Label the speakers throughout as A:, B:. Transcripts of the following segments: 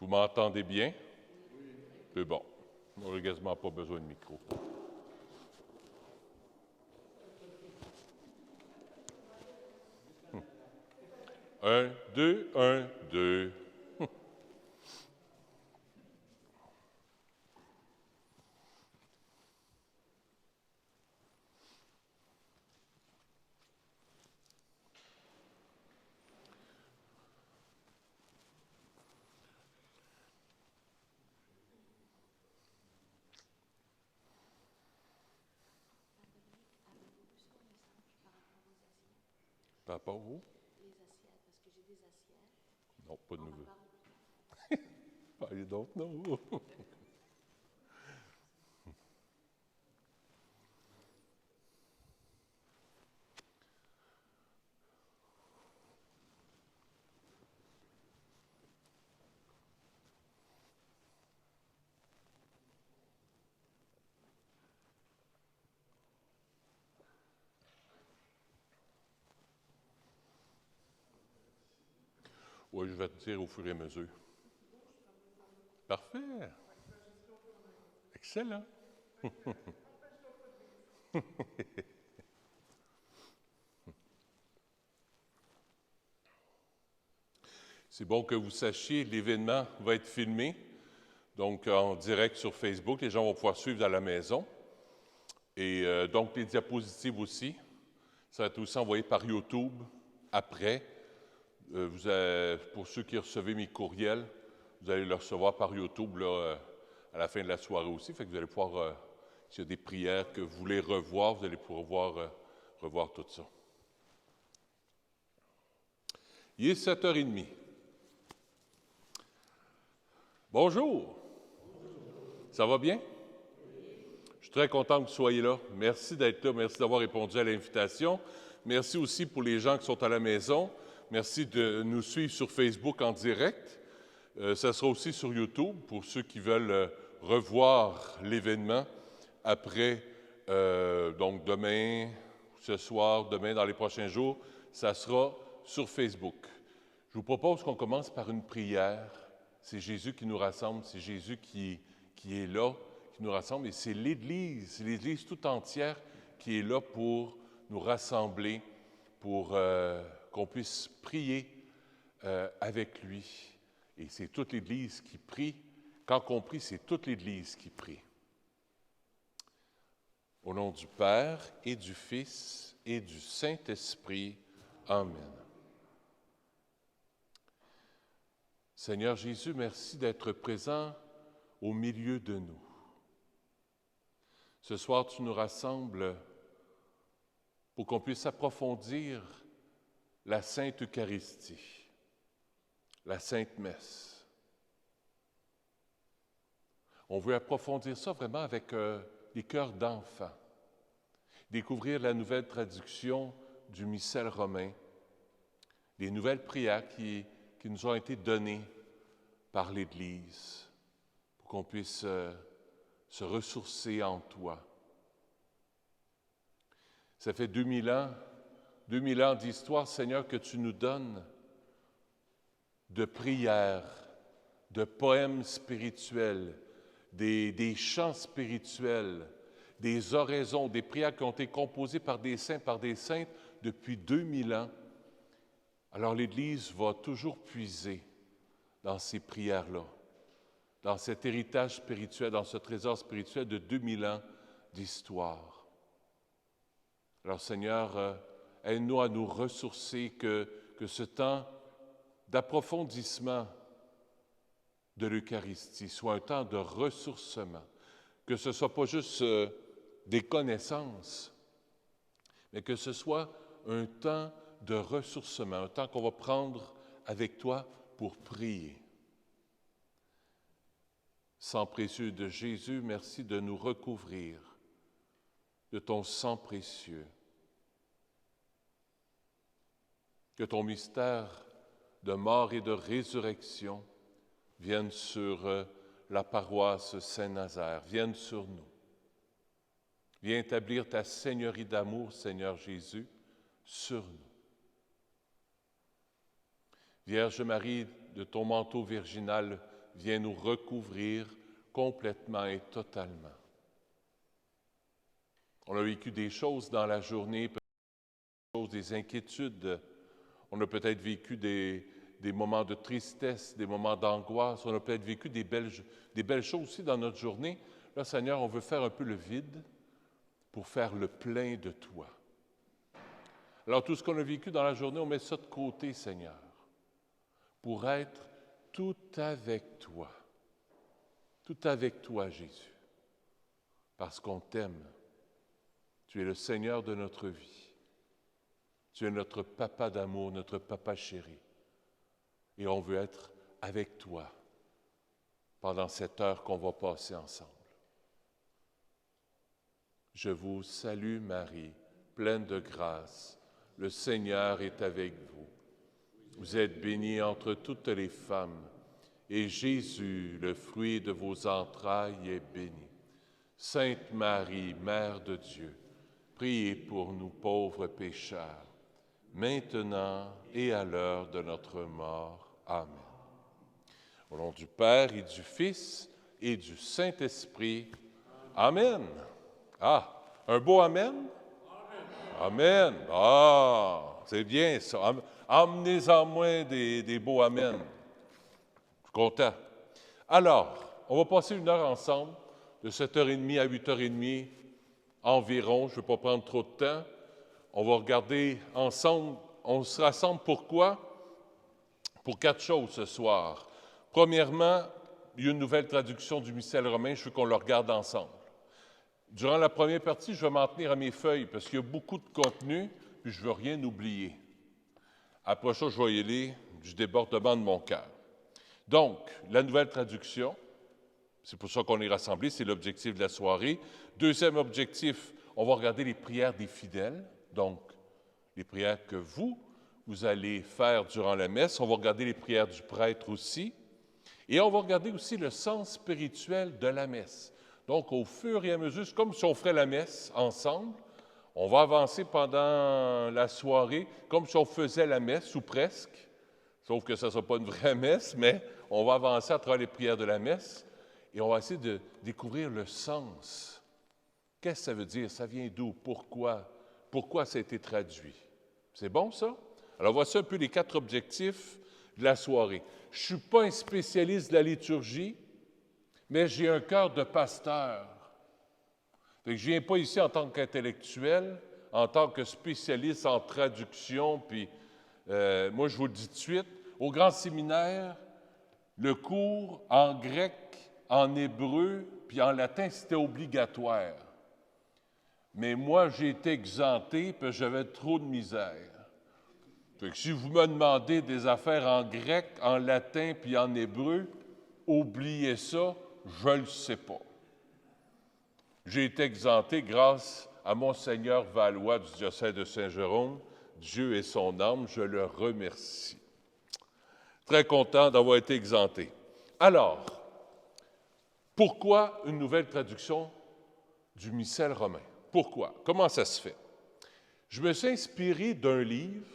A: Vous m'entendez bien? C'est bon. On n'a quasiment pas besoin de micro. Un, deux, un, deux. Par rapport où?
B: Les assiettes, parce que j'ai des assiettes.
A: Non, pas de nouveau. I don't know. Oui, je vais te dire au fur et à mesure. Parfait. Excellent. C'est bon que vous sachiez, l'événement va être filmé, donc en direct sur Facebook. Les gens vont pouvoir suivre à la maison. Et donc, les diapositives aussi. Ça va être aussi envoyé par YouTube après. Pour ceux qui recevaient mes courriels, vous allez le recevoir par YouTube là, à la fin de la soirée aussi. Fait que vous allez pouvoir, s'il y a des prières que vous voulez revoir, vous allez pouvoir revoir tout ça. Il est 7h30. Bonjour. Ça va bien? Je suis très content que vous soyez là. Merci d'être là. Merci d'avoir répondu à l'invitation. Merci aussi pour les gens qui sont à la maison. Merci de nous suivre sur Facebook en direct. Ça sera aussi sur YouTube pour ceux qui veulent revoir l'événement après, donc demain, ce soir, demain, dans les prochains jours, ça sera sur Facebook. Je vous propose qu'on commence par une prière. C'est Jésus qui nous rassemble, c'est Jésus qui est là, qui nous rassemble, et c'est l'Église tout entière qui est là pour nous rassembler, pour qu'on puisse prier avec lui. Et c'est toute l'Église qui prie. Quand on prie, c'est toute l'Église qui prie. Au nom du Père et du Fils et du Saint-Esprit. Amen. Seigneur Jésus, merci d'être présent au milieu de nous. Ce soir, tu nous rassembles pour qu'on puisse approfondir la Sainte Eucharistie, la Sainte Messe. On veut approfondir ça vraiment avec des cœurs d'enfants, découvrir la nouvelle traduction du missel romain, des nouvelles prières qui nous ont été données par l'Église, pour qu'on puisse se ressourcer en toi. Ça fait 2000 ans d'histoire, Seigneur, que tu nous donnes de prières, de poèmes spirituels, des chants spirituels, des oraisons, des prières qui ont été composées par des saints, par des saintes depuis 2000 ans. Alors l'Église va toujours puiser dans ces prières-là, dans cet héritage spirituel, dans ce trésor spirituel de 2000 ans d'histoire. Alors Seigneur, aide-nous à nous ressourcer, que ce temps d'approfondissement de l'Eucharistie soit un temps de ressourcement, que ce ne soit pas juste des connaissances, mais que ce soit un temps de ressourcement, un temps qu'on va prendre avec toi pour prier. Sang précieux de Jésus, merci de nous recouvrir de ton sang précieux. Que ton mystère de mort et de résurrection vienne sur la paroisse Saint-Nazaire, vienne sur nous. Viens établir ta seigneurie d'amour, Seigneur Jésus, sur nous. Vierge Marie, de ton manteau virginal, viens nous recouvrir complètement et totalement. On a vécu des choses dans la journée, des inquiétudes. On a peut-être vécu des moments de tristesse, des moments d'angoisse. On a peut-être vécu des belles choses aussi dans notre journée. Là, Seigneur, on veut faire un peu le vide pour faire le plein de toi. Alors, tout ce qu'on a vécu dans la journée, on met ça de côté, Seigneur, pour être tout avec toi. Tout avec toi, Jésus, parce qu'on t'aime. Tu es le Seigneur de notre vie. Tu es notre papa d'amour, notre papa chéri. Et on veut être avec toi pendant cette heure qu'on va passer ensemble. Je vous salue, Marie, pleine de grâce. Le Seigneur est avec vous. Vous êtes bénie entre toutes les femmes, et Jésus, le fruit de vos entrailles, est béni. Sainte Marie, Mère de Dieu, priez pour nous pauvres pécheurs, maintenant et à l'heure de notre mort. Amen. Au nom du Père et du Fils et du Saint-Esprit. Amen. Ah, un beau Amen? Amen. Ah, c'est bien ça. Emmenez-en moins des beaux Amen. Je suis content. Alors, on va passer une heure ensemble, de 7h30 à 8h30 environ. Je ne veux pas prendre trop de temps. On va regarder ensemble. On se rassemble pourquoi? Pour 4 choses ce soir. Premièrement, il y a une nouvelle traduction du missel romain. Je veux qu'on le regarde ensemble. Durant la première partie, je vais m'en tenir à mes feuilles parce qu'il y a beaucoup de contenu, puis je ne veux rien oublier. Après ça, je vais y aller du débordement de mon cœur. Donc, la nouvelle traduction, c'est pour ça qu'on est rassemblés, c'est l'objectif de la soirée. Deuxième objectif, on va regarder les prières des fidèles, donc les prières que vous allez faire durant la messe. On va regarder les prières du prêtre aussi. Et on va regarder aussi le sens spirituel de la messe. Donc, au fur et à mesure, c'est comme si on ferait la messe ensemble. On va avancer pendant la soirée comme si on faisait la messe, ou presque. Sauf que ça ne sera pas une vraie messe, mais on va avancer à travers les prières de la messe et on va essayer de découvrir le sens. Qu'est-ce que ça veut dire? Ça vient d'où? Pourquoi? Pourquoi ça a été traduit? C'est bon, ça? Alors, voici un peu les 4 objectifs de la soirée. Je ne suis pas un spécialiste de la liturgie, mais j'ai un cœur de pasteur. Fait que je ne viens pas ici en tant qu'intellectuel, en tant que spécialiste en traduction, puis moi, je vous le dis tout de suite, au grand séminaire, le cours en grec, en hébreu, puis en latin, c'était obligatoire. Mais moi, j'ai été exempté, puis j'avais trop de misère. Fait que si vous me demandez des affaires en grec, en latin, puis en hébreu, oubliez ça, je ne le sais pas. J'ai été exempté grâce à Monseigneur Valois du diocèse de Saint-Jérôme. Dieu et son âme, je le remercie. Très content d'avoir été exempté. Alors, pourquoi une nouvelle traduction du missel romain? Pourquoi? Comment ça se fait? Je me suis inspiré d'un livre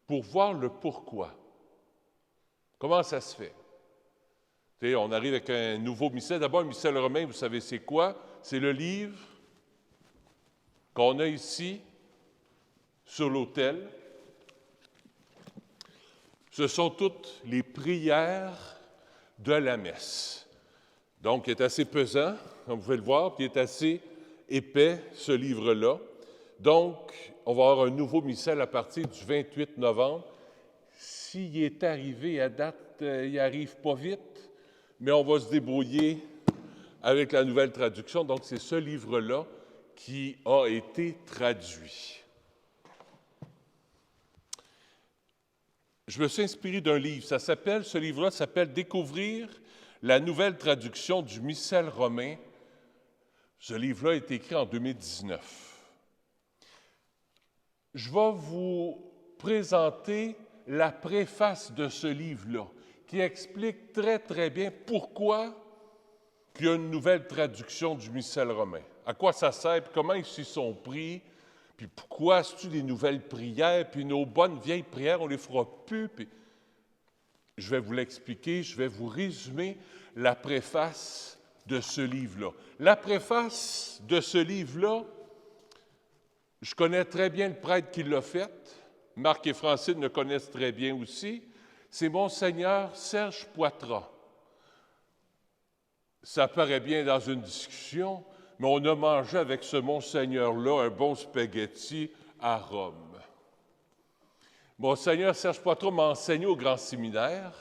A: pour voir le pourquoi. Comment ça se fait? Tu sais, on arrive avec un nouveau missel. D'abord, un missel romain, vous savez c'est quoi? C'est le livre qu'on a ici sur l'autel. Ce sont toutes les prières de la messe. Donc, il est assez pesant, comme vous pouvez le voir, puis il est assez épais, ce livre-là. Donc, on va avoir un nouveau missel à partir du 28 novembre. S'il est arrivé à date, il n'arrive pas vite, mais on va se débrouiller avec la nouvelle traduction. Donc, c'est ce livre-là qui a été traduit. Je me suis inspiré d'un livre. Ce livre-là s'appelle « Découvrir la nouvelle traduction du missel romain ». Ce livre-là a été écrit en 2019. Je vais vous présenter la préface de ce livre-là, qui explique très, très bien pourquoi il y a une nouvelle traduction du missel romain. À quoi ça sert, puis comment ils s'y sont pris, puis pourquoi c'est-tu des nouvelles prières, puis nos bonnes vieilles prières, on les fera plus, puis Je vais vous l'expliquer, je vais vous résumer la préface de ce livre-là. La préface de ce livre-là, je connais très bien le prêtre qui l'a faite. Marc et Francine le connaissent très bien aussi. C'est Monseigneur Serge Poitras. Ça paraît bien dans une discussion, mais on a mangé avec ce Monseigneur-là un bon spaghetti à Rome. Monseigneur Serge Poitras m'a enseigné au grand séminaire.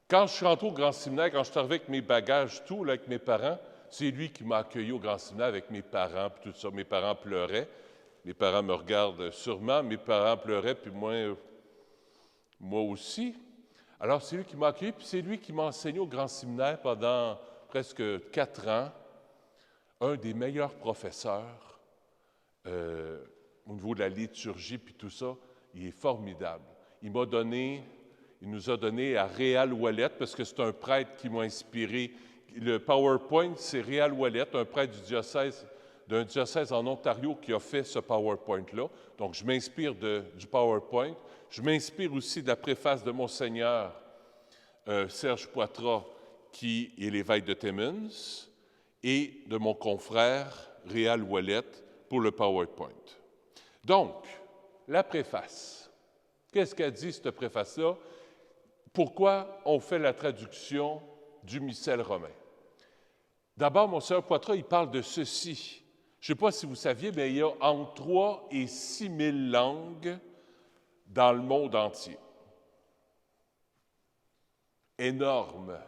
A: Quand je suis rentré au grand séminaire, quand je suis arrivé avec mes bagages, tout, là, avec mes parents, c'est lui qui m'a accueilli au grand séminaire avec mes parents, puis tout ça. Mes parents pleuraient. Mes parents me regardent sûrement. Mes parents pleuraient, puis moi aussi. Alors, c'est lui qui m'a accueilli, puis c'est lui qui m'a enseigné au grand séminaire pendant presque 4 ans. Un des meilleurs professeurs au niveau de la liturgie, puis tout ça. Il est formidable. Il nous a donné à Réal Ouellet, parce que c'est un prêtre qui m'a inspiré. Le PowerPoint, c'est Réal Ouellet, un prêtre d'un diocèse en Ontario qui a fait ce PowerPoint-là. Donc, je m'inspire du PowerPoint. Je m'inspire aussi de la préface de Monseigneur Serge Poitras, qui est l'évêque de Timmins, et de mon confrère Réal Ouellet pour le PowerPoint. Donc, la préface. Qu'est-ce qu'a dit cette préface-là? Pourquoi on fait la traduction du missel romain? D'abord, Monseigneur Poitras, il parle de ceci. Je ne sais pas si vous saviez, mais il y a entre 3 et 6 000 langues dans le monde entier. Énorme.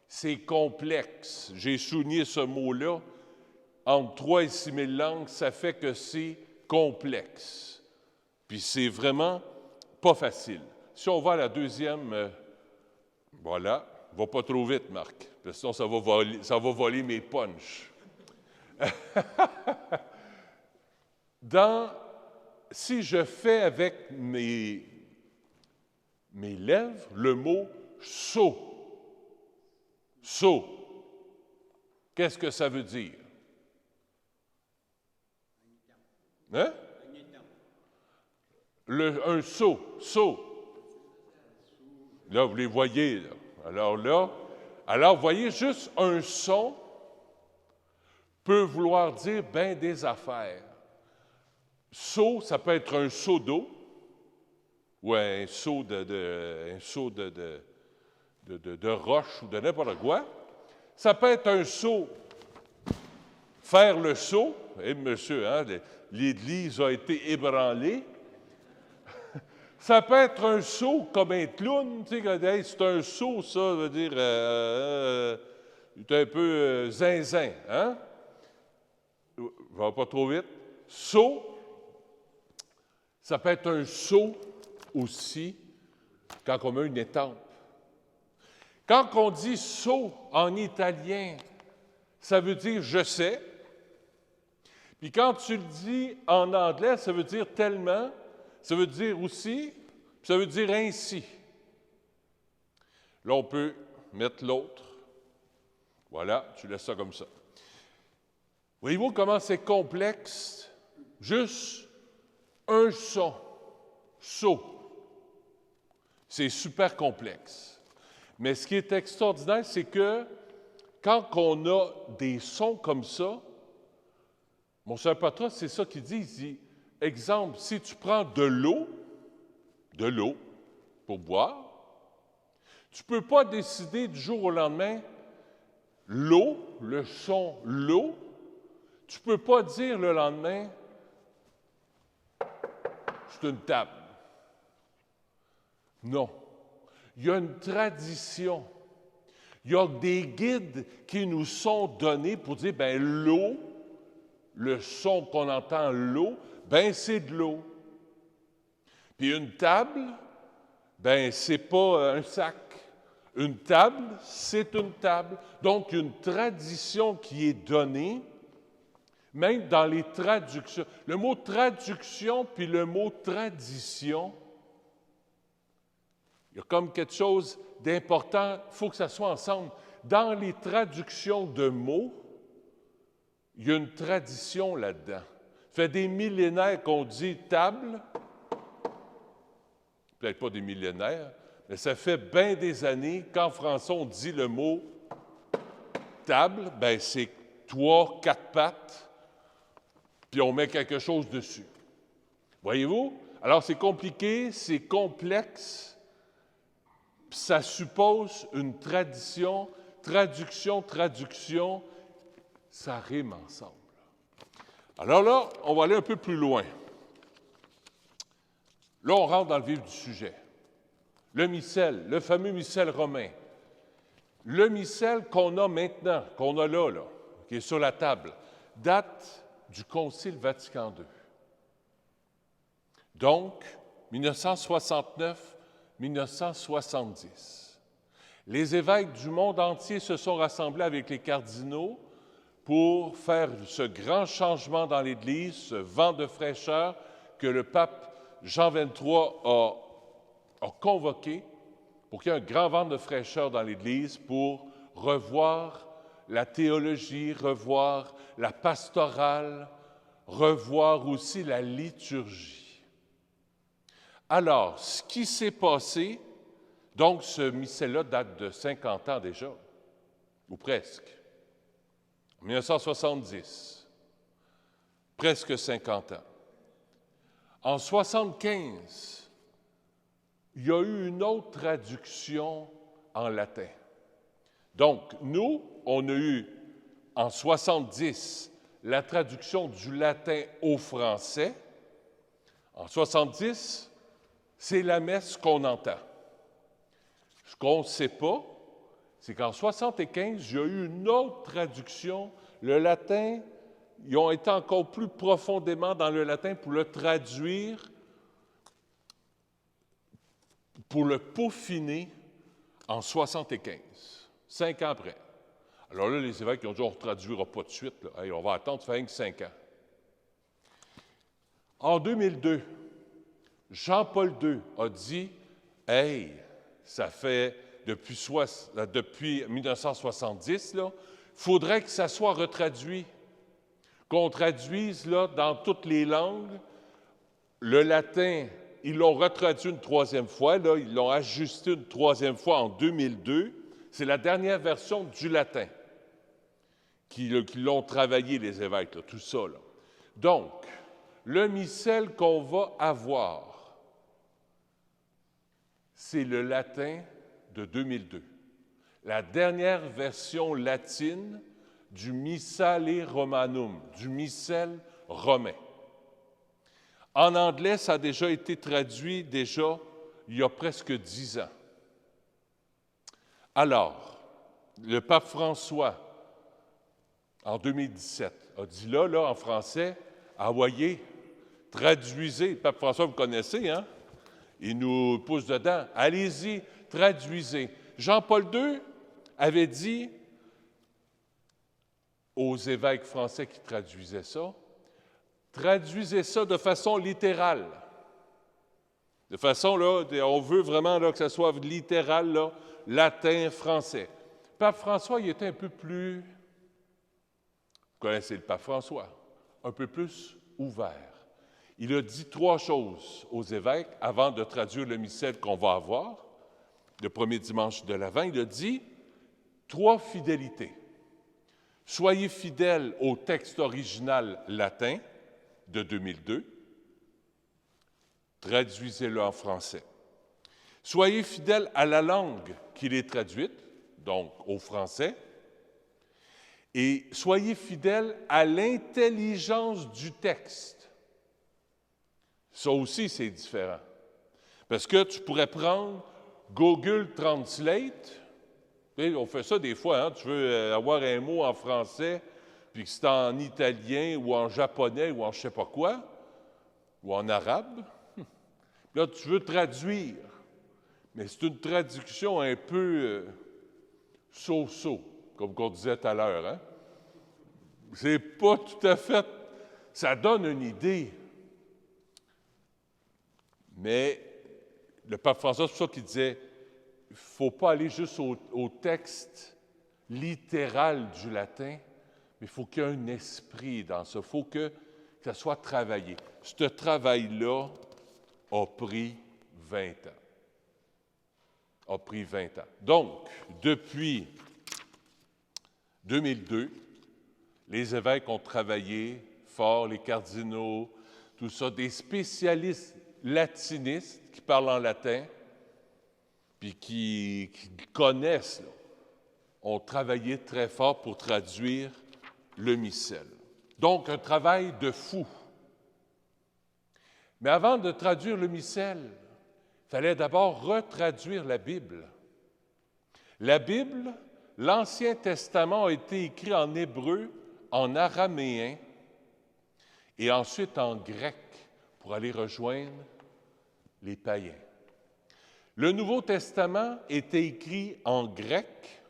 A: C'est complexe. J'ai souligné ce mot-là. Entre 3 et 6 000 langues, ça fait que c'est complexe. Puis c'est vraiment pas facile. Si on va à la deuxième, voilà, va pas trop vite, Marc, parce que sinon ça va voler mes punchs. Si je fais avec mes lèvres le mot « sceau », qu'est-ce que ça veut dire? Hein? Un seau. Là, vous les voyez. Là. Alors, vous voyez, juste un son peut vouloir dire bien des affaires. Seau, ça peut être un seau d'eau ou un seau de roche ou de n'importe quoi. Ça peut être un seau, faire le seau. Eh, monsieur, hein, l'Église a été ébranlée. Ça peut être un seau comme un clown, tu sais, hey, c'est un seau, ça veut dire, c'est un peu zinzin, hein? Va pas trop vite. Seau, ça peut être un seau aussi quand on met une étampe. Quand on dit seau en italien, ça veut dire je sais. Puis quand tu le dis en anglais, ça veut dire tellement. Ça veut dire aussi, ça veut dire ainsi. Là, on peut mettre l'autre. Voilà, tu laisses ça comme ça. Voyez-vous comment c'est complexe? Juste un son, saut. C'est super complexe. Mais ce qui est extraordinaire, c'est que quand on a des sons comme ça, Monseigneur Poitras, c'est ça qu'il dit. Il dit, exemple, si tu prends de l'eau pour boire, tu ne peux pas décider du jour au lendemain, l'eau, le son, l'eau, tu ne peux pas dire le lendemain, c'est une table. Non. Il y a une tradition. Il y a des guides qui nous sont donnés pour dire, bien, l'eau, le son qu'on entend, l'eau, bien, c'est de l'eau. Puis une table, bien, c'est pas un sac. Une table, c'est une table. Donc, une tradition qui est donnée, même dans les traductions. Le mot traduction puis le mot tradition, il y a comme quelque chose d'important, il faut que ça soit ensemble. Dans les traductions de mots, il y a une tradition là-dedans. Ça fait des millénaires qu'on dit table, peut-être pas des millénaires, Mais ça fait bien des années qu'en français, on dit le mot table, bien c'est 3, 4 pattes, puis on met quelque chose dessus. Voyez-vous? Alors c'est compliqué, c'est complexe, puis ça suppose une tradition, traduction, ça rime ensemble. Alors là, on va aller un peu plus loin. Là, on rentre dans le vif du sujet. Le missel, le fameux missel romain. Le missel qu'on a maintenant, qu'on a là, qui est sur la table, date du Concile Vatican II. Donc, 1969-1970. Les évêques du monde entier se sont rassemblés avec les cardinaux pour faire ce grand changement dans l'Église, ce vent de fraîcheur que le pape Jean XXIII a convoqué pour qu'il y ait un grand vent de fraîcheur dans l'Église pour revoir la théologie, revoir la pastorale, revoir aussi la liturgie. Alors, ce qui s'est passé, donc ce missel-là date de 50 ans déjà, ou presque, en 1970, presque 50 ans. En 1975, il y a eu une autre traduction en latin. Donc, nous, on a eu en 70 la traduction du latin au français. En 70, c'est la messe qu'on entend. Ce qu'on ne sait pas, c'est qu'en 75, il y a eu une autre traduction. Le latin, ils ont été encore plus profondément dans le latin pour le traduire, pour le peaufiner en 75, 5 ans après. Alors là, les évêques ils ont dit, on ne traduira pas de suite, là. Hey, on va attendre, ça fait rien que 5 ans. En 2002, Jean-Paul II a dit, hey, ça fait depuis 1970, il faudrait que ça soit retraduit, qu'on traduise là, dans toutes les langues. Le latin, ils l'ont retraduit une troisième fois, là, ils l'ont ajusté une troisième fois en 2002. C'est la dernière version du latin qui l'ont travaillé, les évêques, là, tout ça. Là. Donc, le missel qu'on va avoir, c'est le latin de 2002. La dernière version latine du Missale Romanum, du missel romain. En anglais, ça a déjà été traduit il y a presque 10 ans. Alors, le pape François, en 2017, a dit là, en français, envoyez, traduisez. Le pape François, vous connaissez, hein? Il nous pousse dedans. Allez-y, traduisez. Jean-Paul II avait dit aux évêques français qui traduisaient ça, traduisez ça de façon littérale. De façon, là, on veut vraiment là, que ça soit littéral, là, latin, français. Pape François, il était un peu plus, vous connaissez le pape François, un peu plus ouvert. Il a dit 3 choses aux évêques avant de traduire le missel qu'on va avoir, le premier dimanche de l'Avent. Il a dit 3 fidélités. Soyez fidèles au texte original latin de 2002. Traduisez-le en français. Soyez fidèles à la langue qu'il est traduite, donc au français. Et soyez fidèles à l'intelligence du texte. Ça aussi, c'est différent. Parce que tu pourrais prendre Google Translate. On fait ça des fois, hein? Tu veux avoir un mot en français, puis que c'est en italien ou en japonais ou en je ne sais pas quoi, ou en arabe. Là, tu veux traduire, mais c'est une traduction un peu so-so, comme on disait tout à l'heure. Hein? C'est pas tout à fait... Ça donne une idée. Mais le pape François, c'est pour ça qu'il disait, il ne faut pas aller juste au texte littéral du latin, mais il faut qu'il y ait un esprit dans ça. Il faut que ça soit travaillé. Ce travail-là a pris 20 ans. a pris 20 ans. Donc, depuis 2002, les évêques ont travaillé fort, les cardinaux, tout ça, des spécialistes latinistes qui parlent en latin, puis qui connaissent, là, ont travaillé très fort pour traduire le missel. Donc, un travail de fou. Mais avant de traduire le missel, il fallait d'abord retraduire la Bible. La Bible, l'Ancien Testament a été écrit en hébreu, en araméen et ensuite en grec pour aller rejoindre les païens. Le Nouveau Testament était écrit en grec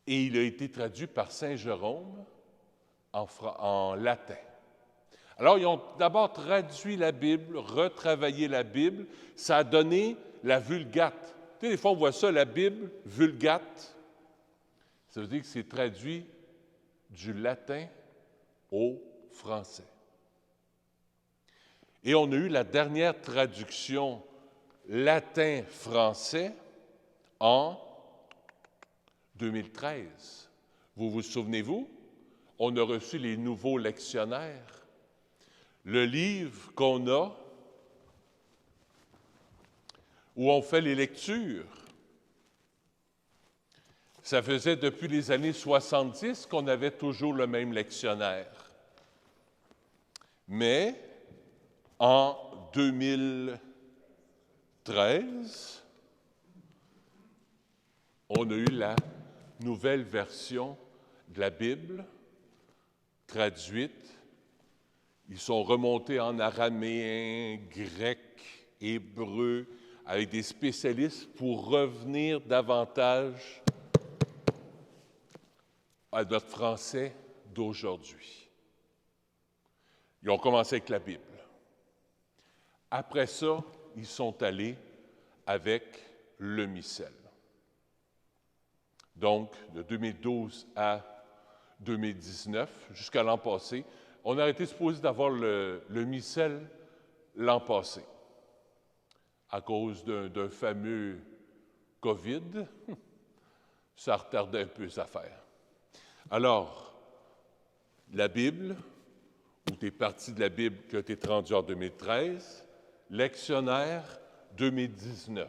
A: et il a été traduit par Saint Jérôme en latin. Alors, ils ont d'abord traduit la Bible, retravaillé la Bible. Ça a donné la Vulgate. Tu sais, des fois, on voit ça, la Bible, Vulgate. Ça veut dire que c'est traduit du latin au français. Et on a eu la dernière traduction latin-français en 2013. Vous vous souvenez-vous? On a reçu les nouveaux lectionnaires. Le livre qu'on a, où on fait les lectures, ça faisait depuis les années 70 qu'on avait toujours le même lectionnaire. Mais en 2013, on a eu la nouvelle version de la Bible traduite. Ils sont remontés en araméen, grec, hébreu, avec des spécialistes pour revenir davantage à notre français d'aujourd'hui. Ils ont commencé avec la Bible. Après ça, ils sont allés avec le missel. Donc, de 2012 à 2019, jusqu'à l'an passé, on a été supposé d'avoir le missel l'an passé. À cause d'un fameux COVID, ça retardait un peu les affaires. Alors, la Bible, ou des parties de la Bible qui ont été traduites en 2013, lectionnaire 2019.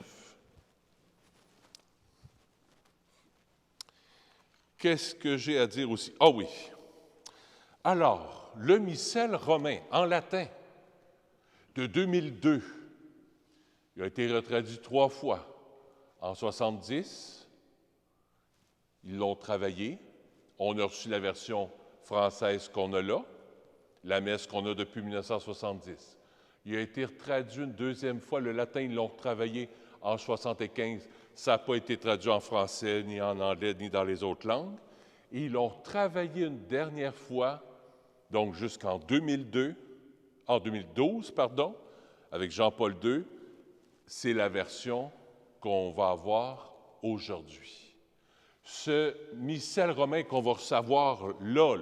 A: Qu'est-ce que j'ai à dire aussi? Ah oui. Alors, le missel romain, en latin, de 2002, il a été retraduit 3 fois. En 70, ils l'ont travaillé. On a reçu la version française qu'on a là, la messe qu'on a depuis 1970. Il a été traduit une deuxième fois. Le latin, ils l'ont travaillé en 75. Ça n'a pas été traduit en français, ni en anglais, ni dans les autres langues. Et ils l'ont travaillé une dernière fois, donc jusqu'en 2012, avec Jean-Paul II. C'est la version qu'on va avoir aujourd'hui. Ce missel romain qu'on va recevoir là,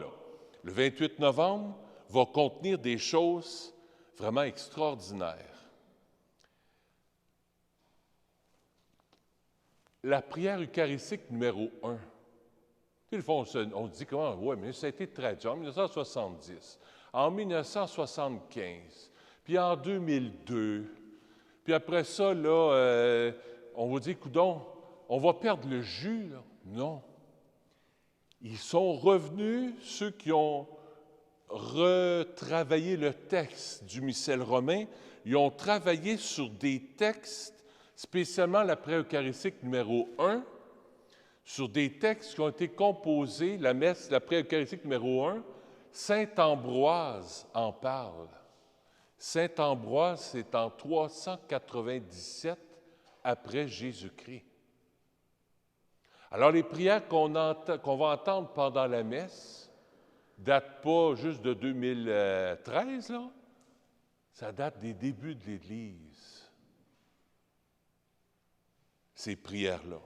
A: le 28 novembre, va contenir des choses vraiment extraordinaires. La prière eucharistique numéro 1. Tu sais, le fond, on se dit comment? Oui, mais ça a été traduit en 1970, en 1975, puis en 2002. Puis après ça, là, on va dire, coudonc, on va perdre le jus, là. Non. Ils sont revenus, ceux qui ont retravaillé le texte du missel romain, ils ont travaillé sur des textes, spécialement la prière eucharistique numéro 1, sur des textes qui ont été composés, la messe, la prière eucharistique numéro 1, Saint Ambroise en parle. Saint Ambroise, c'est en 397 après Jésus-Christ. Alors, les prières qu'on va entendre pendant la messe ne datent pas juste de 2013, là. Ça date des débuts de l'Église, ces prières-là.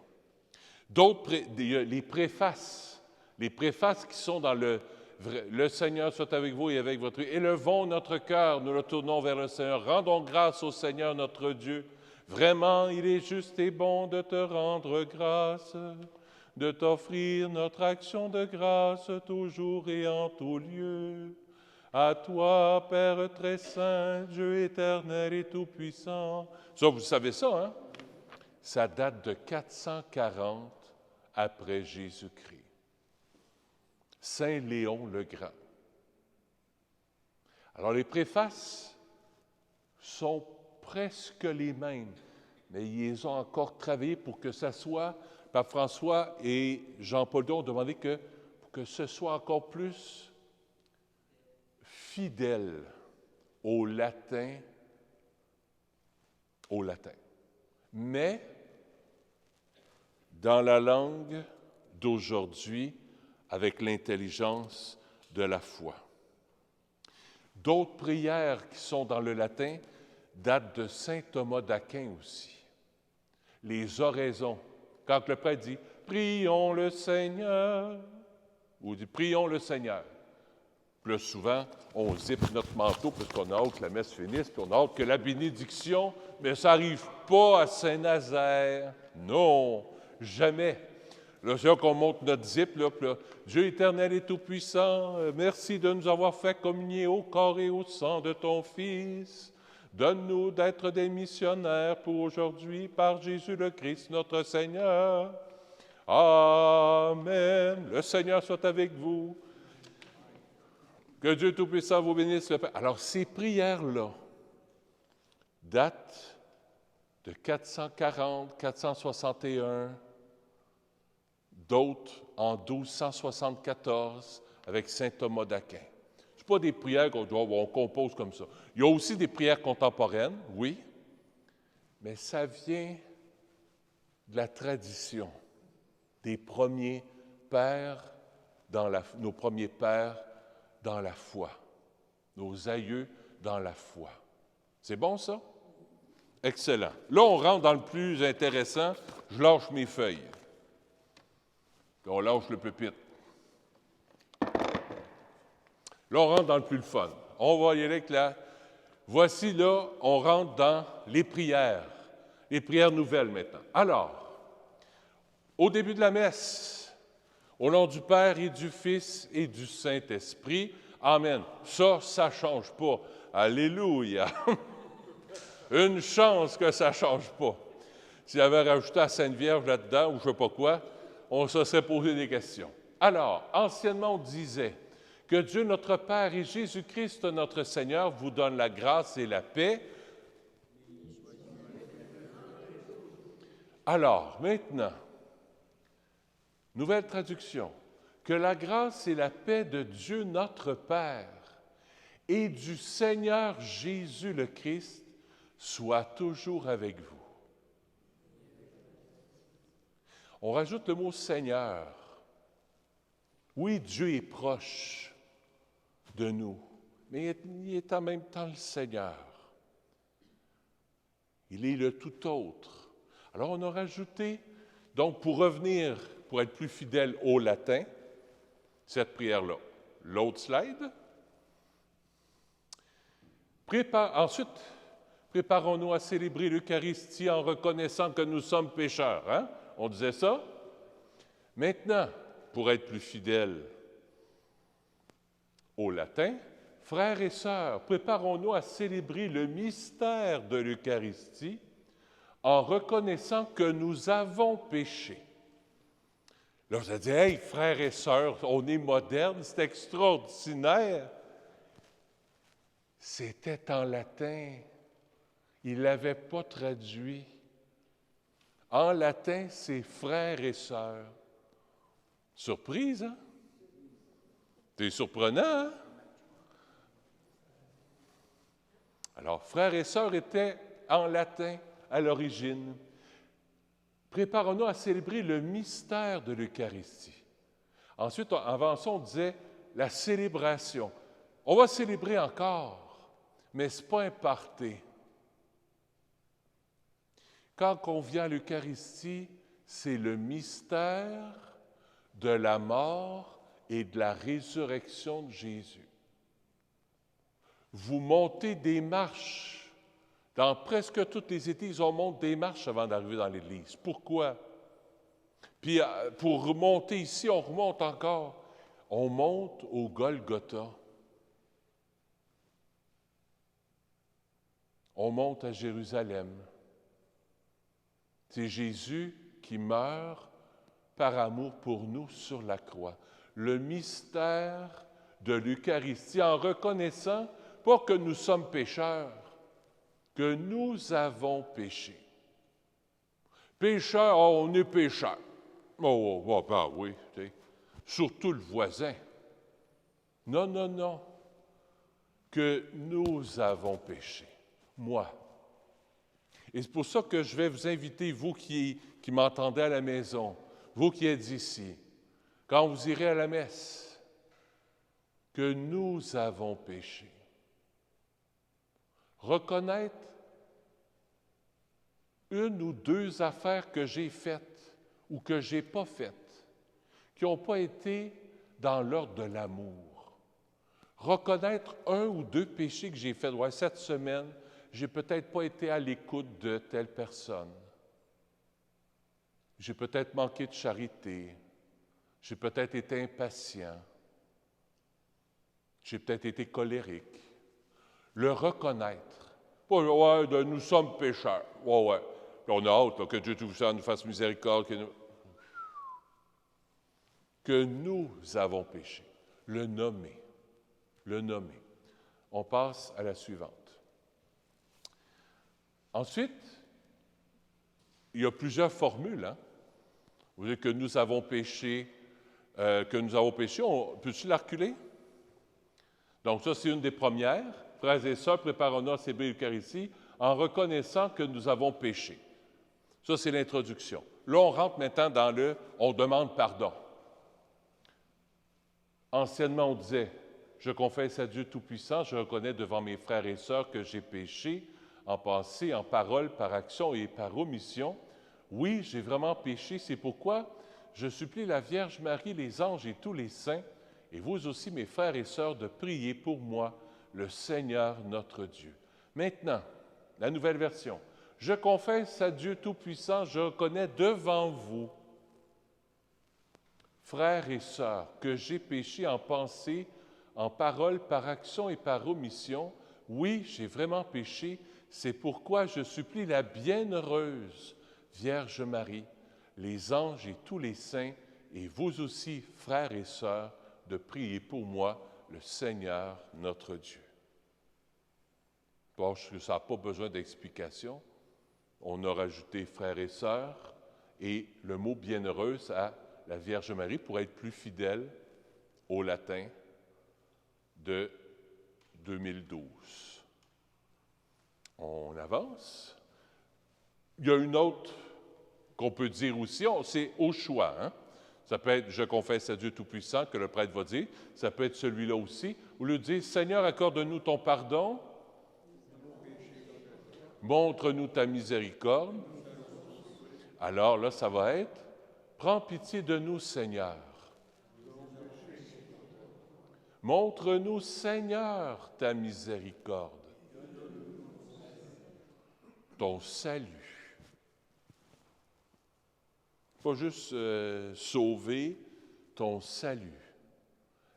A: D'autres, les préfaces qui sont dans le Le Seigneur soit avec vous et avec votre... Élevons notre cœur, nous le tournons vers le Seigneur. Rendons grâce au Seigneur notre Dieu. Vraiment, il est juste et bon de te rendre grâce, de t'offrir notre action de grâce toujours et en tout lieu. À toi, Père très saint, Dieu éternel et tout-puissant. Ça, vous savez ça, hein? Ça date de 440 après Jésus-Christ. Saint Léon le Grand. Alors, les préfaces sont presque les mêmes, mais ils les ont encore travaillés pour que ça soit, Pape François et Jean-Paul II ont demandé que ce soit encore plus fidèle au latin, mais dans la langue d'aujourd'hui, avec l'intelligence de la foi. D'autres prières qui sont dans le latin datent de saint Thomas d'Aquin aussi. Les oraisons, quand le prêtre dit « Prions le Seigneur » ou dit « Prions le Seigneur ». Plus souvent, on zippe notre manteau parce qu'on a hâte que la messe finisse, puis on a hâte que la bénédiction, mais ça n'arrive pas à Saint-Nazaire. Non, jamais. Là, c'est là qu'on monte notre zip, là, puis là, Dieu éternel et tout-puissant, merci de nous avoir fait communier au corps et au sang de ton Fils. Donne-nous d'être des missionnaires pour aujourd'hui par Jésus le Christ, notre Seigneur. Amen. Le Seigneur soit avec vous. Que Dieu Tout-Puissant vous bénisse. Alors, ces prières-là datent de 440, 461, d'autres en 1274 avec saint Thomas d'Aquin. Ce ne sont pas des prières qu'on compose comme ça. Il y a aussi des prières contemporaines, oui, mais ça vient de la tradition des premiers pères, nos premiers pères dans la foi, nos aïeux dans la foi. C'est bon, ça? Excellent. Là, on rentre dans le plus intéressant. Je lâche mes feuilles. On lâche le pupitre. Là, on rentre dans le plus le fun. On va y aller avec la... Voici, là, on rentre dans les prières nouvelles maintenant. Alors, au début de la messe, au nom du Père et du Fils et du Saint-Esprit, Amen. Ça ne change pas. Alléluia! Une chance que ça ne change pas. S'il avait rajouté la Sainte Vierge là-dedans, ou je ne sais pas quoi, on se serait posé des questions. Alors, anciennement, on disait que Dieu notre Père et Jésus-Christ notre Seigneur vous donnent la grâce et la paix. Alors, maintenant, nouvelle traduction. Que la grâce et la paix de Dieu notre Père et du Seigneur Jésus le Christ soient toujours avec vous. On rajoute le mot Seigneur. Oui, Dieu est proche de nous, mais il est en même temps le Seigneur. Il est le tout autre. Alors, on a rajouté, donc pour revenir, pour être plus fidèle au latin, cette prière-là. L'autre slide. Ensuite, préparons-nous à célébrer l'Eucharistie en reconnaissant que nous sommes pécheurs. Hein? On disait ça? Maintenant, pour être plus fidèle au latin, frères et sœurs, préparons-nous à célébrer le mystère de l'Eucharistie en reconnaissant que nous avons péché. Là, vous allez dire, « Hey, frères et sœurs, on est moderne, c'est extraordinaire. » C'était en latin. Il ne l'avait pas traduit. En latin, c'est frères et sœurs. Surprise, hein? C'est surprenant, hein? Alors, frères et sœurs étaient en latin à l'origine. Préparons-nous à célébrer le mystère de l'Eucharistie. Ensuite, avant ça, on disait la célébration. On va célébrer encore, mais ce n'est pas un party. Quand on vient à l'Eucharistie, c'est le mystère de la mort et de la résurrection de Jésus. Vous montez des marches. Dans presque toutes les églises, on monte des marches avant d'arriver dans l'église. Pourquoi? Puis pour remonter ici, on remonte encore. On monte au Golgotha. On monte à Jérusalem. C'est Jésus qui meurt par amour pour nous sur la croix. Le mystère de l'Eucharistie, en reconnaissant pas que nous sommes pécheurs, que nous avons péché. Pécheur, oh, on est pécheur. Oh, ben oui, surtout le voisin. Non, non, non. Que nous avons péché. Moi. Et c'est pour ça que je vais vous inviter, vous qui m'entendez à la maison, vous qui êtes ici, quand vous irez à la messe, que nous avons péché. Reconnaître une ou deux affaires que j'ai faites ou que je n'ai pas faites, qui n'ont pas été dans l'ordre de l'amour. Reconnaître un ou deux péchés que j'ai faits. Ouais, cette semaine, j'ai peut-être pas été à l'écoute de telle personne. J'ai peut-être manqué de charité. J'ai peut-être été impatient. J'ai peut-être été colérique. Le reconnaître. Pas, ouais, nous sommes pécheurs. Ouais. Puis on a hâte là, que Dieu Tout-Puissant nous fasse miséricorde. Que nous avons péché. Le nommer. Le nommer. On passe à la suivante. Ensuite, il y a plusieurs formules. Hein? Vous voyez que nous avons péché, peux-tu la reculer? Donc ça, c'est une des premières. Frères et sœurs, préparons-nous à célébrer l'Eucharistie en reconnaissant que nous avons péché. Ça, c'est l'introduction. Là, on rentre maintenant dans le « on demande pardon ». Anciennement, on disait « je confesse à Dieu Tout-Puissant, je reconnais devant mes frères et sœurs que j'ai péché en pensée, en parole, par action et par omission. Oui, j'ai vraiment péché, c'est pourquoi je supplie la Vierge Marie, les anges et tous les saints, et vous aussi, mes frères et sœurs, de prier pour moi, le Seigneur notre Dieu. » Maintenant, la nouvelle version. « Je confesse à Dieu Tout-Puissant, je reconnais devant vous, frères et sœurs, que j'ai péché en pensée, en parole, par action et par omission. Oui, j'ai vraiment péché, c'est pourquoi je supplie la bienheureuse Vierge Marie, les anges et tous les saints, et vous aussi, frères et sœurs, de prier pour moi, le Seigneur notre Dieu. » Bon, ça n'a pas besoin d'explication. On a rajouté frères et sœurs et le mot bienheureuse à la Vierge Marie pour être plus fidèle au latin de 2012. On avance. Il y a une autre qu'on peut dire aussi, c'est au choix. Hein? Ça peut être « Je confesse à Dieu Tout-Puissant » que le prêtre va dire. Ça peut être celui-là aussi. Ou le dire « Seigneur, accorde-nous ton pardon. Montre-nous ta miséricorde. » Alors là, ça va être « Prends pitié de nous, Seigneur. » Montre-nous, Seigneur, ta miséricorde. Ton salut. Pas juste sauver, ton salut.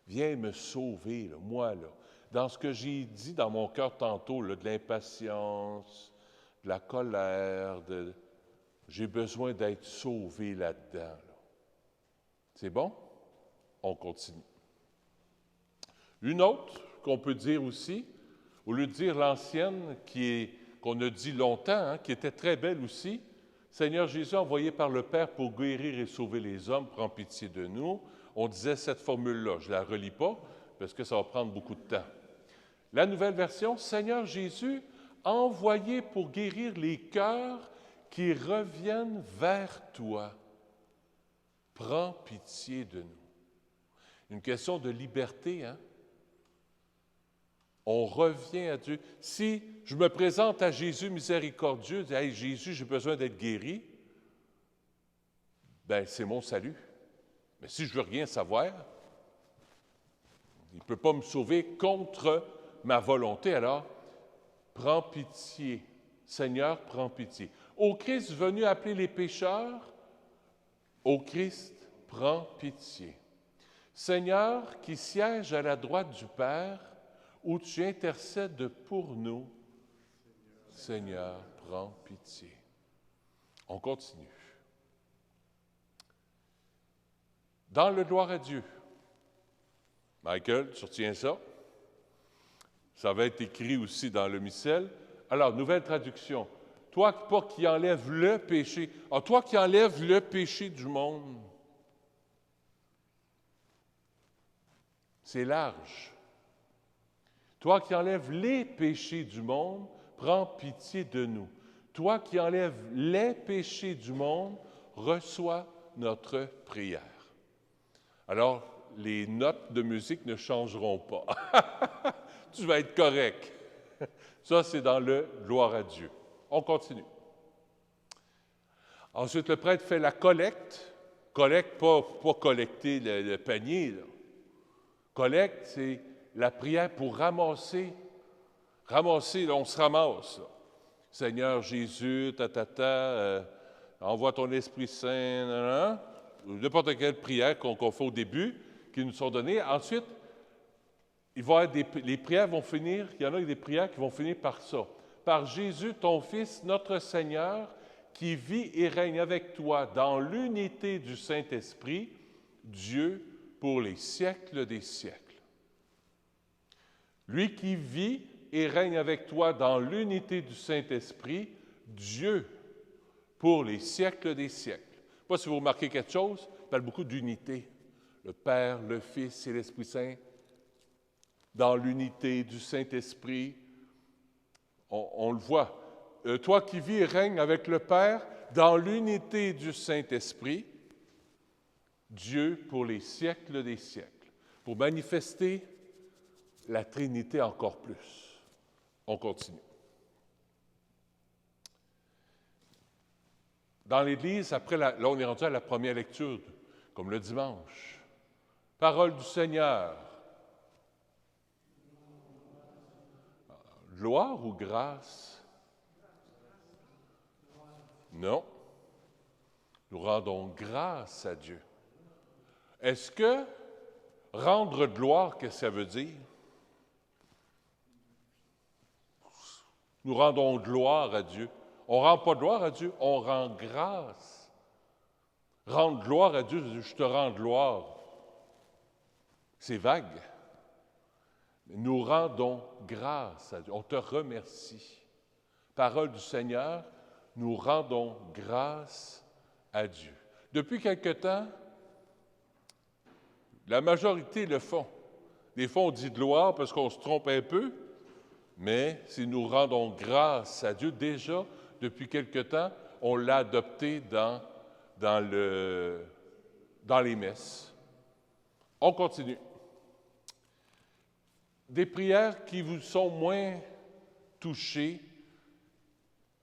A: Viens me sauver, là, moi, là. Dans ce que j'ai dit dans mon cœur tantôt, là, de l'impatience, de la colère, j'ai besoin d'être sauvé là-dedans. Là. C'est bon? On continue. Une autre qu'on peut dire aussi, au lieu de dire l'ancienne qu'on a dit longtemps, hein, qui était très belle aussi, « Seigneur Jésus, envoyé par le Père pour guérir et sauver les hommes, prends pitié de nous. » On disait cette formule-là. Je ne la relis pas parce que ça va prendre beaucoup de temps. La nouvelle version, « Seigneur Jésus, envoyé pour guérir les cœurs qui reviennent vers toi, prends pitié de nous. » Une question de liberté, hein? On revient à Dieu. Si je me présente à Jésus miséricordieux, je dis « Hey, Jésus, j'ai besoin d'être guéri », bien, c'est mon salut. Mais si je ne veux rien savoir, Il ne peut pas me sauver contre ma volonté. Alors, prends pitié. Seigneur, prends pitié. Ô Christ venu appeler les pécheurs, ô Christ, prends pitié. Seigneur, qui siège à la droite du Père, où tu intercèdes pour nous, Seigneur, prends pitié. On continue. Dans le gloire à Dieu. Michael, tu retiens ça? Ça va être écrit aussi dans le missel. Alors, nouvelle traduction. Toi, pas qui enlève le péché. Ah, toi qui enlèves le péché du monde. C'est large. Toi qui enlèves les péchés du monde, prends pitié de nous. Toi qui enlèves les péchés du monde, reçois notre prière. Alors, les notes de musique ne changeront pas. Tu vas être correct. Ça, c'est dans le « Gloire à Dieu ». On continue. Ensuite, le prêtre fait la collecte. Collecte, pas collecter le panier, là. Collecte, c'est la prière pour ramasser. Ramasser, là, on se ramasse. Là. Seigneur Jésus, envoie ton Esprit Saint, n'importe quelle prière qu'on fait au début, qui nous sont données. Ensuite, les prières vont finir, il y en a des prières qui vont finir par ça. Par Jésus, ton Fils, notre Seigneur, qui vit et règne avec toi dans l'unité du Saint-Esprit, Dieu, pour les siècles des siècles. Lui qui vit et règne avec toi dans l'unité du Saint-Esprit, Dieu, pour les siècles des siècles. Je ne sais pas si vous remarquez quelque chose, il parle beaucoup d'unité. Le Père, le Fils et l'Esprit Saint, dans l'unité du Saint-Esprit. On le voit. Toi qui vis et règnes avec le Père, dans l'unité du Saint-Esprit, Dieu pour les siècles des siècles, pour manifester la Trinité encore plus. On continue. Dans l'Église, là, on est rendu à la première lecture, comme le dimanche. Parole du Seigneur. Gloire ou grâce? Non. Nous rendons grâce à Dieu. Est-ce que rendre gloire, qu'est-ce que ça veut dire? Nous rendons gloire à Dieu. On ne rend pas gloire à Dieu, on rend grâce. Rendre gloire à Dieu, je te rends gloire. C'est vague. Nous rendons grâce à Dieu. On te remercie. Parole du Seigneur, nous rendons grâce à Dieu. Depuis quelque temps, la majorité le font. Des fois, on dit gloire parce qu'on se trompe un peu, mais si nous rendons grâce à Dieu, déjà, depuis quelque temps, on l'a adopté dans les messes. On continue. Des prières qui vous sont moins touchées,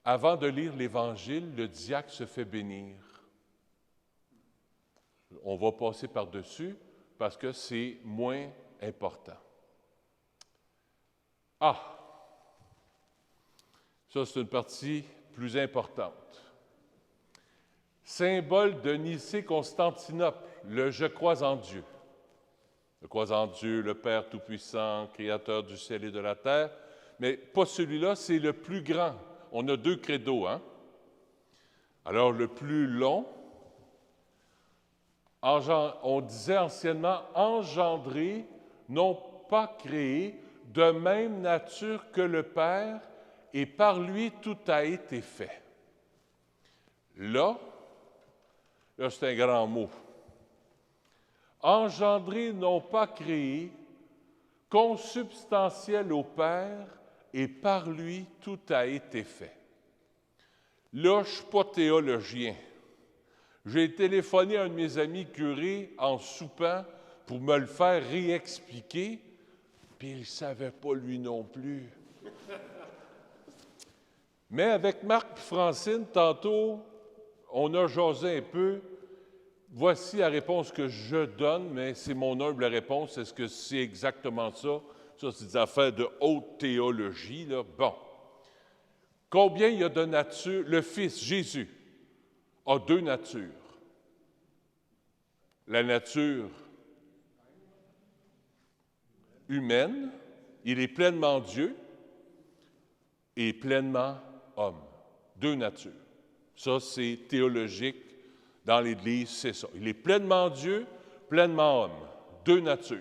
A: avant de lire l'Évangile, le diacre se fait bénir. On va passer par-dessus parce que c'est moins important. Ah! Ça, c'est une partie plus importante. Symbole de Nicée-Constantinople, le « Je crois en Dieu ». Je crois en Dieu, le Père Tout-Puissant, Créateur du ciel et de la terre, mais pas celui-là, c'est le plus grand. On a 2 credos, hein? Alors, le plus long, on disait anciennement « engendré, non pas créé, de même nature que le Père, et par lui tout a été fait. » Là, c'est un grand mot. Engendré, non pas créé, consubstantiel au Père, et par lui tout a été fait. Là, je ne suis pas théologien. J'ai téléphoné à un de mes amis curés en soupant pour me le faire réexpliquer, puis il ne savait pas lui non plus. Mais avec Marc et Francine, tantôt, on a jasé un peu. voici la réponse que je donne, mais c'est mon humble réponse. Est-ce que c'est exactement ça? Ça, c'est des affaires de haute théologie, là. Bon. Combien il y a de natures? Le Fils, Jésus, a deux natures. La nature humaine, il est pleinement Dieu et pleinement homme. Deux natures. Ça, c'est théologique. Dans l'Église, c'est ça. Il est pleinement Dieu, pleinement homme. Deux natures.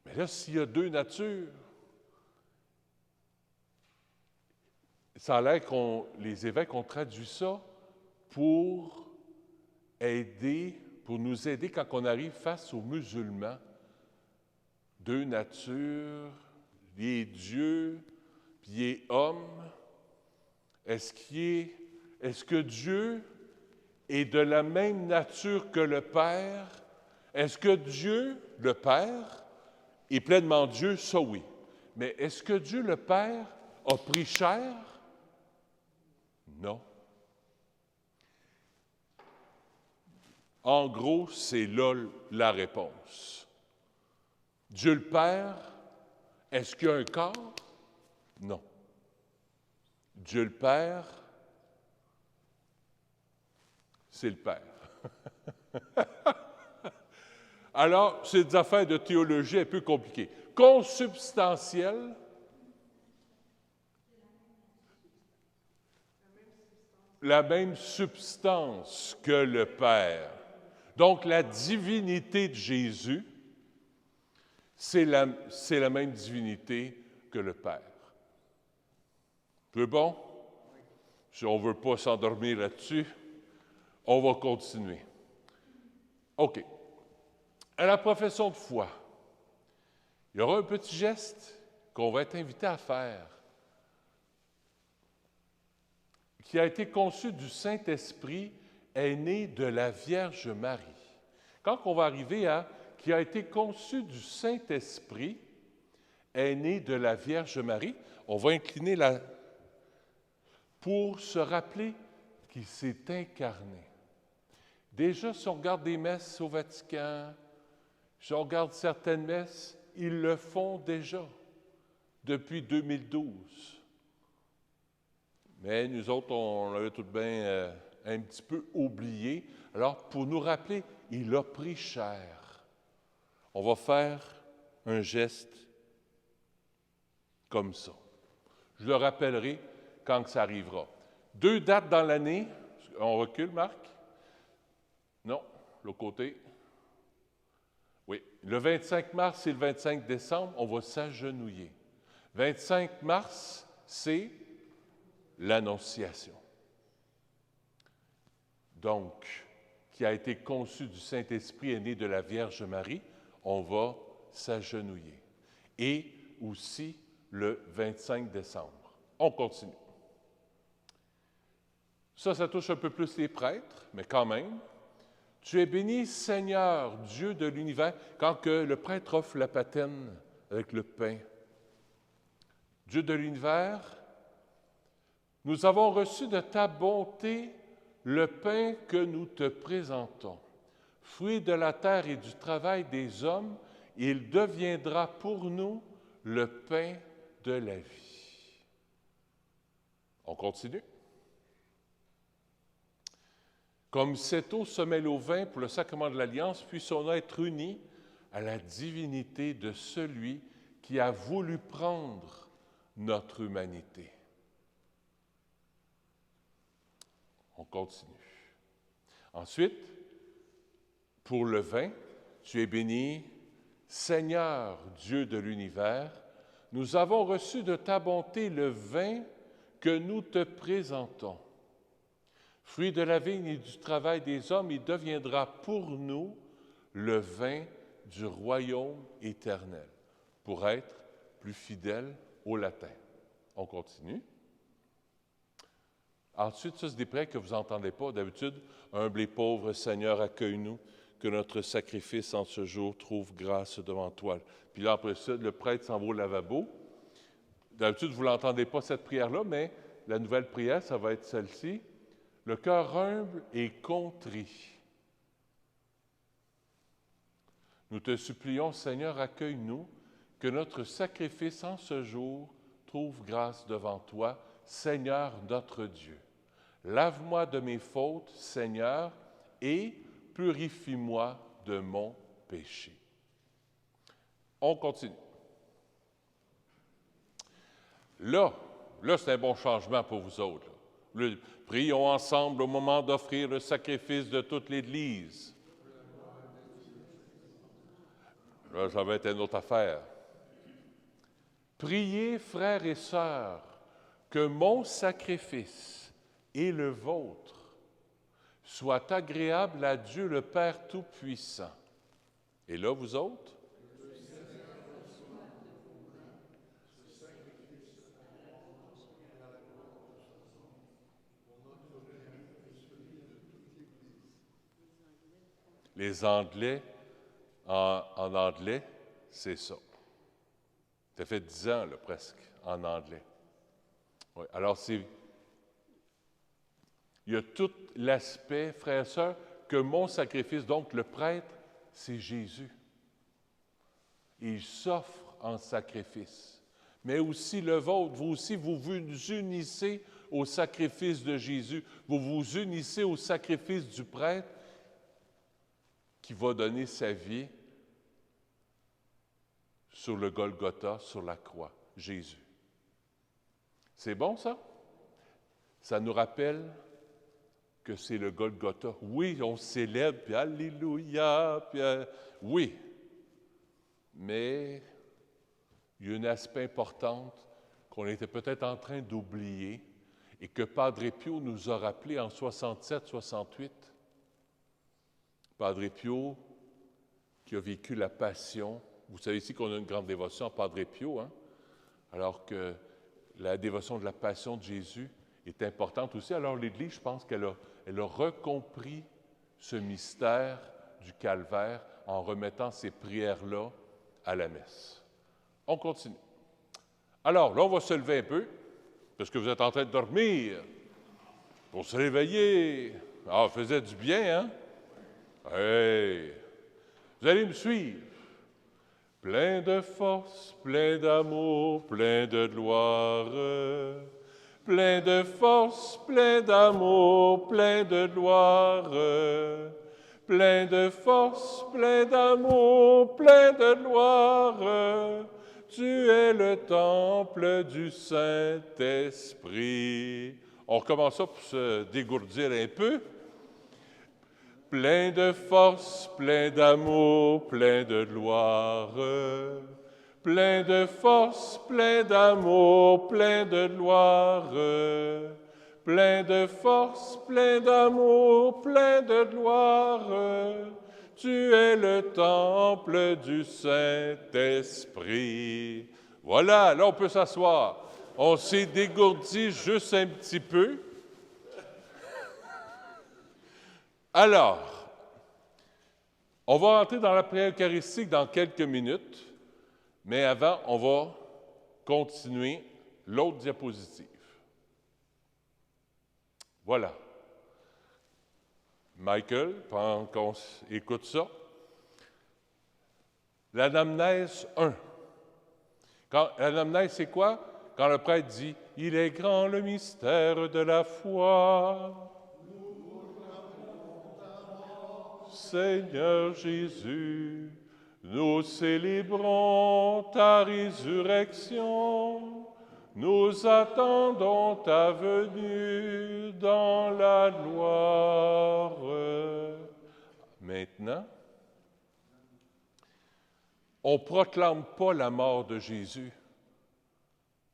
A: Mais là, s'il y a deux natures, ça a l'air que les évêques ont traduit ça pour nous aider quand on arrive face aux musulmans. Deux natures, il est Dieu, puis il est homme. Est-ce que Dieu est de la même nature que le Père? Est-ce que Dieu, le Père, est pleinement Dieu? Ça, oui. Mais est-ce que Dieu, le Père, a pris chair? Non. En gros, c'est là la réponse. Dieu le Père, est-ce qu'il y a un corps? Non. Dieu le Père, c'est le Père. Alors, c'est des affaires de théologie un peu compliquées. Consubstantiel, la même substance que le Père. Donc, la divinité de Jésus, c'est la même divinité que le Père. C'est bon? Si on ne veut pas s'endormir là-dessus, on va continuer. OK. À la profession de foi, il y aura un petit geste qu'on va être invité à faire, qui a été conçu du Saint-Esprit, est né de la Vierge Marie. Quand on va arriver à « qui a été conçu du Saint-Esprit, est né de la Vierge Marie », on va incliner pour se rappeler qu'il s'est incarné. Déjà, si on regarde des messes au Vatican, si on regarde certaines messes, ils le font déjà depuis 2012. Mais nous autres, on l'avait tout de bien un petit peu oublié. Alors, pour nous rappeler, il a pris chair. On va faire un geste comme ça. Je le rappellerai quand ça arrivera. 2 dates dans l'année. On recule, Marc? Non, l'autre côté. Oui, le 25 mars et le 25 décembre, on va s'agenouiller. 25 mars, c'est l'Annonciation. Donc, qui a été conçu du Saint-Esprit et né de la Vierge Marie, on va s'agenouiller. Et aussi le 25 décembre. On continue. Ça touche un peu plus les prêtres, mais quand même. Tu es béni, Seigneur, Dieu de l'univers, quand que le prêtre offre la patène avec le pain. Dieu de l'univers, nous avons reçu de ta bonté le pain que nous te présentons. Fruit de la terre et du travail des hommes, il deviendra pour nous le pain de la vie. On continue. Comme cette eau se mêle au vin pour le sacrement de l'Alliance, puissions-nous être unis à la divinité de celui qui a voulu prendre notre humanité. On continue. Ensuite, pour le vin, tu es béni, Seigneur Dieu de l'univers, nous avons reçu de ta bonté le vin que nous te présentons. Fruit de la vigne et du travail des hommes, il deviendra pour nous le vin du royaume éternel, pour être plus fidèle au latin. On continue. Ensuite, ça, c'est des prêts que vous n'entendez pas. D'habitude, humble et pauvre Seigneur, accueille-nous, que notre sacrifice en ce jour trouve grâce devant toi. Puis là, après ça, le prêtre s'en va au lavabo. D'habitude, vous ne l'entendez pas, cette prière-là, mais la nouvelle prière, ça va être celle-ci. le cœur humble et contrit. Nous te supplions, Seigneur, accueille-nous, que notre sacrifice en ce jour trouve grâce devant toi, Seigneur notre Dieu. Lave-moi de mes fautes, Seigneur, et purifie-moi de mon péché. On continue. Là, c'est un bon changement pour vous autres. Prions ensemble au moment d'offrir le sacrifice de toute l'Église. Là, ça va être une autre affaire. Priez, frères et sœurs, que mon sacrifice et le vôtre soient agréables à Dieu le Père Tout-Puissant. Et là, vous autres? Les Anglais, en anglais, c'est ça. Ça fait 10 ans, là, presque, en anglais. Oui, alors, il y a tout l'aspect, frères et sœurs, que mon sacrifice, donc le prêtre, c'est Jésus. Il s'offre en sacrifice. Mais aussi le vôtre, vous aussi, vous vous unissez au sacrifice de Jésus. Vous vous unissez au sacrifice du prêtre qui va donner sa vie sur le Golgotha, sur la croix, Jésus. C'est bon, ça? Ça nous rappelle que c'est le Golgotha. Oui, on célèbre, puis Alléluia, puis oui. Mais il y a un aspect important qu'on était peut-être en train d'oublier et que Padre Pio nous a rappelé en 67-68. Padre Pio, qui a vécu la Passion. Vous savez ici qu'on a une grande dévotion à Padre Pio, hein? Alors que la dévotion de la Passion de Jésus est importante aussi. Alors l'Église, je pense qu'elle a recompris ce mystère du calvaire en remettant ces prières-là à la messe. On continue. Alors, là, on va se lever un peu, parce que vous êtes en train de dormir. Pour se réveiller. Ah, ça faisait du bien, hein? Hey! Vous allez me suivre. Plein de force, plein d'amour, plein de gloire. Plein de force, plein d'amour, plein de gloire. Plein de force, plein d'amour, plein de gloire. Tu es le temple du Saint-Esprit. On recommence ça pour se dégourdir un peu. Plein de force, plein d'amour, plein de gloire. Plein de force, plein d'amour, plein de gloire. Plein de force, plein d'amour, plein de gloire. Tu es le temple du Saint-Esprit. Voilà, là on peut s'asseoir. On s'est dégourdi juste un petit peu. Alors, on va rentrer dans la prière eucharistique dans quelques minutes, mais avant, on va continuer l'autre diapositive. Voilà. Michael, pendant qu'on écoute ça, l'anamnèse 1. L'anamnèse, c'est quoi? Quand le prêtre dit « Il est grand le mystère de la foi ». Seigneur Jésus, nous célébrons ta résurrection, nous attendons ta venue dans la gloire. Maintenant, on ne proclame pas la mort de Jésus.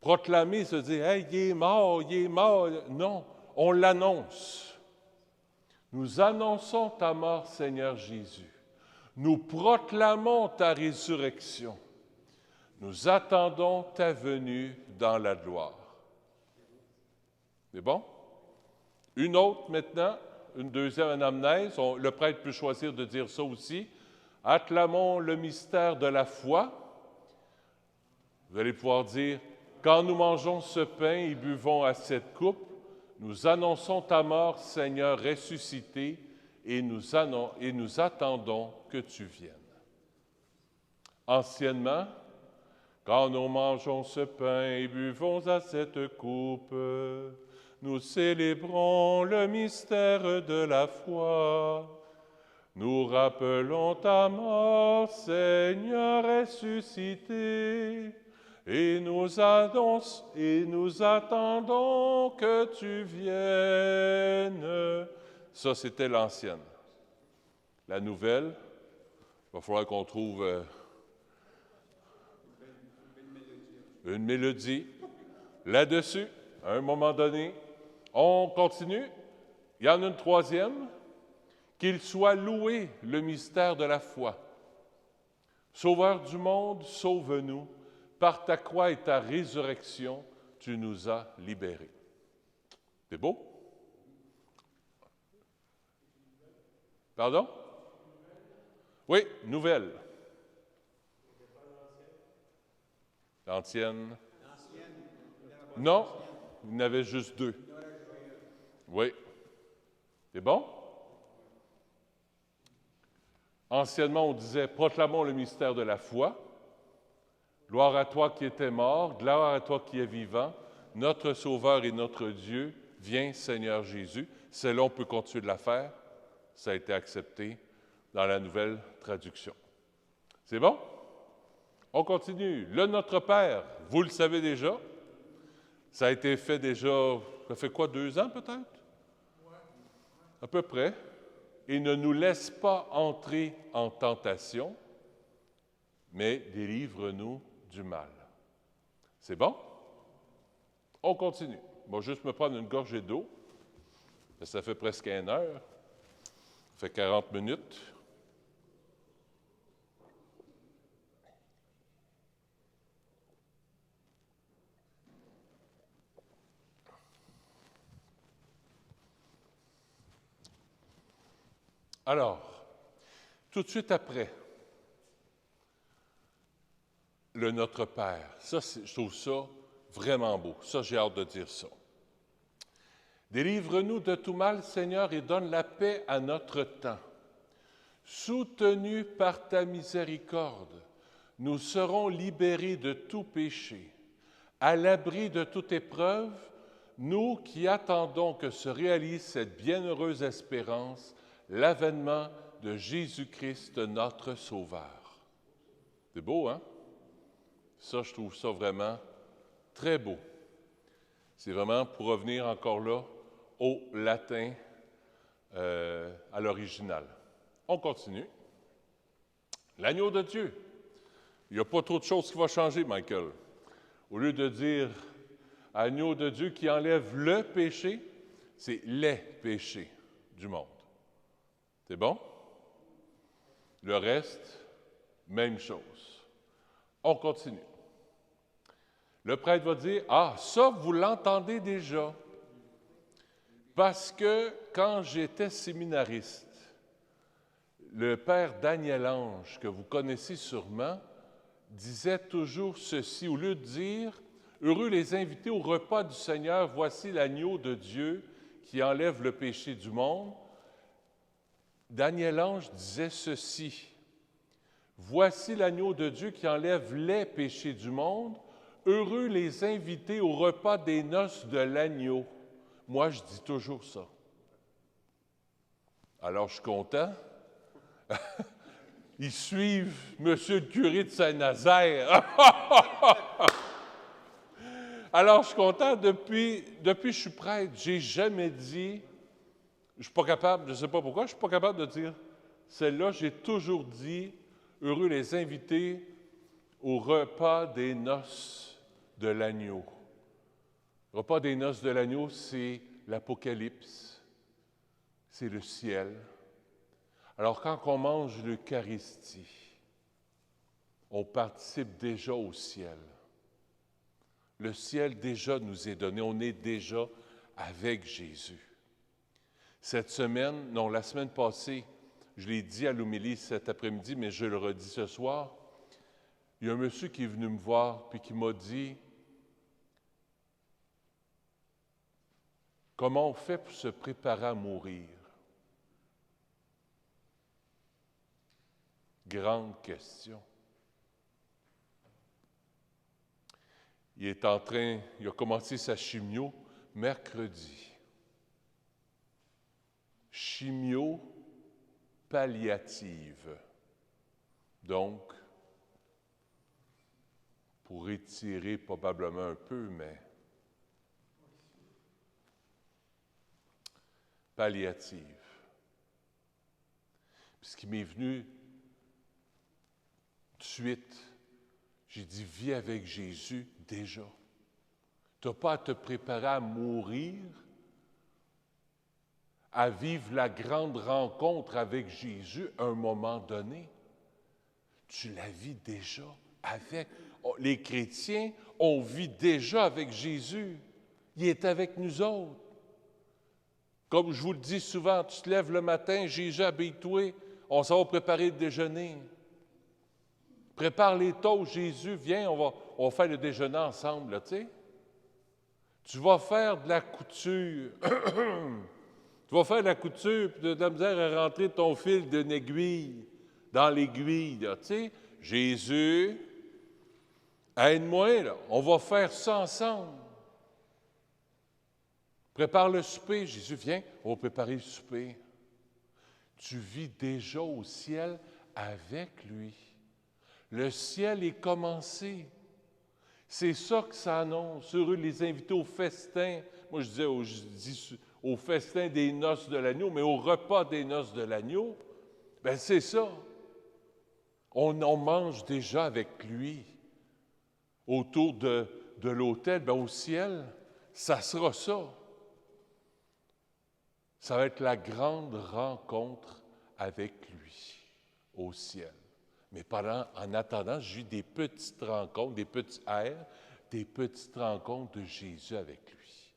A: Proclamer, se dire « Hey, il est mort, il est mort ». Non, on l'annonce. Nous annonçons ta mort, Seigneur Jésus. Nous proclamons ta résurrection. Nous attendons ta venue dans la gloire. C'est bon? Une autre maintenant, une deuxième anamnèse. Le prêtre peut choisir de dire ça aussi. Acclamons le mystère de la foi. Vous allez pouvoir dire, quand nous mangeons ce pain et buvons à cette coupe, Nous annonçons ta mort, Seigneur, ressuscité, et nous attendons que tu viennes. Anciennement, quand nous mangeons ce pain et buvons à cette coupe, nous célébrons le mystère de la foi. Nous rappelons ta mort, Seigneur ressuscité, et nous attendons que tu viennes. Ça, c'était l'ancienne. La nouvelle, il va falloir qu'on trouve une mélodie là-dessus, à un moment donné. On continue. Il y en a une troisième. Qu'il soit loué le mystère de la foi. Sauveur du monde, sauve-nous. Par ta croix et ta résurrection, tu nous as libérés. C'est beau? Pardon? Oui, nouvelle. L'ancienne? Non, il y en avait juste deux. Oui. C'est bon? Anciennement, on disait « Proclamons le mystère de la foi. Gloire à toi qui étais mort, gloire à toi qui es vivant, notre Sauveur et notre Dieu, viens Seigneur Jésus. » Celle-là, on peut continuer de la faire. Ça a été accepté dans la nouvelle traduction. C'est bon? On continue. Le Notre Père, vous le savez déjà. Ça a été fait déjà, ça fait quoi, 2 ans peut-être? À peu près. Et ne nous laisse pas entrer en tentation, mais délivre-nous du mal. C'est bon? On continue. Je vais juste me prendre une gorgée d'eau. Ça fait presque 1 heure. Ça fait 40 minutes. Alors, tout de suite après, le Notre Père. Ça, je trouve ça vraiment beau. Ça, j'ai hâte de dire ça. Délivre-nous de tout mal, Seigneur, et donne la paix à notre temps. Soutenus par ta miséricorde, nous serons libérés de tout péché. À l'abri de toute épreuve, nous qui attendons que se réalise cette bienheureuse espérance, l'avènement de Jésus-Christ, notre Sauveur. C'est beau, hein? Ça, je trouve ça vraiment très beau. C'est vraiment pour revenir encore là au latin à l'original. On continue. L'agneau de Dieu. Il n'y a pas trop de choses qui vont changer, Michael. Au lieu de dire agneau de Dieu qui enlève le péché, c'est les péchés du monde. C'est bon? Le reste, même chose. On continue. Le prêtre va dire, « Ah, ça, vous l'entendez déjà. » Parce que quand j'étais séminariste, le père Daniel Ange, que vous connaissez sûrement, disait toujours ceci, au lieu de dire « Heureux les invités au repas du Seigneur, voici l'agneau de Dieu qui enlève le péché du monde. » Daniel Ange disait ceci, « Voici l'agneau de Dieu qui enlève les péchés du monde. Heureux les invités au repas des noces de l'agneau. » Moi, je dis toujours ça. Alors, je suis content. Ils suivent Monsieur le curé de Saint-Nazaire. Alors, je suis content. Depuis que je suis prêtre, j'ai jamais dit, je suis pas capable, je ne sais pas pourquoi, je suis pas capable de dire celle-là. J'ai toujours dit, heureux les invités au repas des noces de l'agneau. Le repas des noces de l'agneau, c'est l'Apocalypse, c'est le ciel. Alors, quand on mange l'Eucharistie, on participe déjà au ciel. Le ciel déjà nous est donné, on est déjà avec Jésus. Cette semaine, non, la semaine passée, je l'ai dit à l'homélie cet après-midi, mais je le redis ce soir, il y a un monsieur qui est venu me voir puis qui m'a dit Comment on fait pour se préparer à mourir? Grande question. Il a commencé sa chimio mercredi. Chimio palliative. Donc, pour étirer probablement un peu, mais palliative. Puis ce qui m'est venu tout de suite, j'ai dit, vis avec Jésus déjà. Tu n'as pas à te préparer à mourir, à vivre la grande rencontre avec Jésus à un moment donné. Tu la vis déjà avec. Les chrétiens, on vit déjà avec Jésus. Il est avec nous autres. Comme je vous le dis souvent, tu te lèves le matin, Jésus habille-toi, on s'en va préparer le déjeuner. Prépare les toasts, Jésus, viens, on va faire le déjeuner ensemble, là, tu sais. Tu vas faire de la couture. Tu vas faire de la couture, puis de la misère à rentrer ton fil d'une aiguille dans l'aiguille, là, tu sais. Jésus, aide-moi, là, on va faire ça ensemble. Prépare le souper, Jésus, viens, on va préparer le souper. Tu vis déjà au ciel avec lui. Le ciel est commencé. C'est ça que ça annonce. Heureux les invités au festin. Moi, je dis au festin des noces de l'agneau, mais au repas des noces de l'agneau. Bien, c'est ça. On mange déjà avec lui. Autour de l'autel, bien, au ciel, ça sera ça. Ça va être la grande rencontre avec lui au ciel. Mais en attendant, j'ai eu des petites rencontres, des petits airs, des petites rencontres de Jésus avec lui.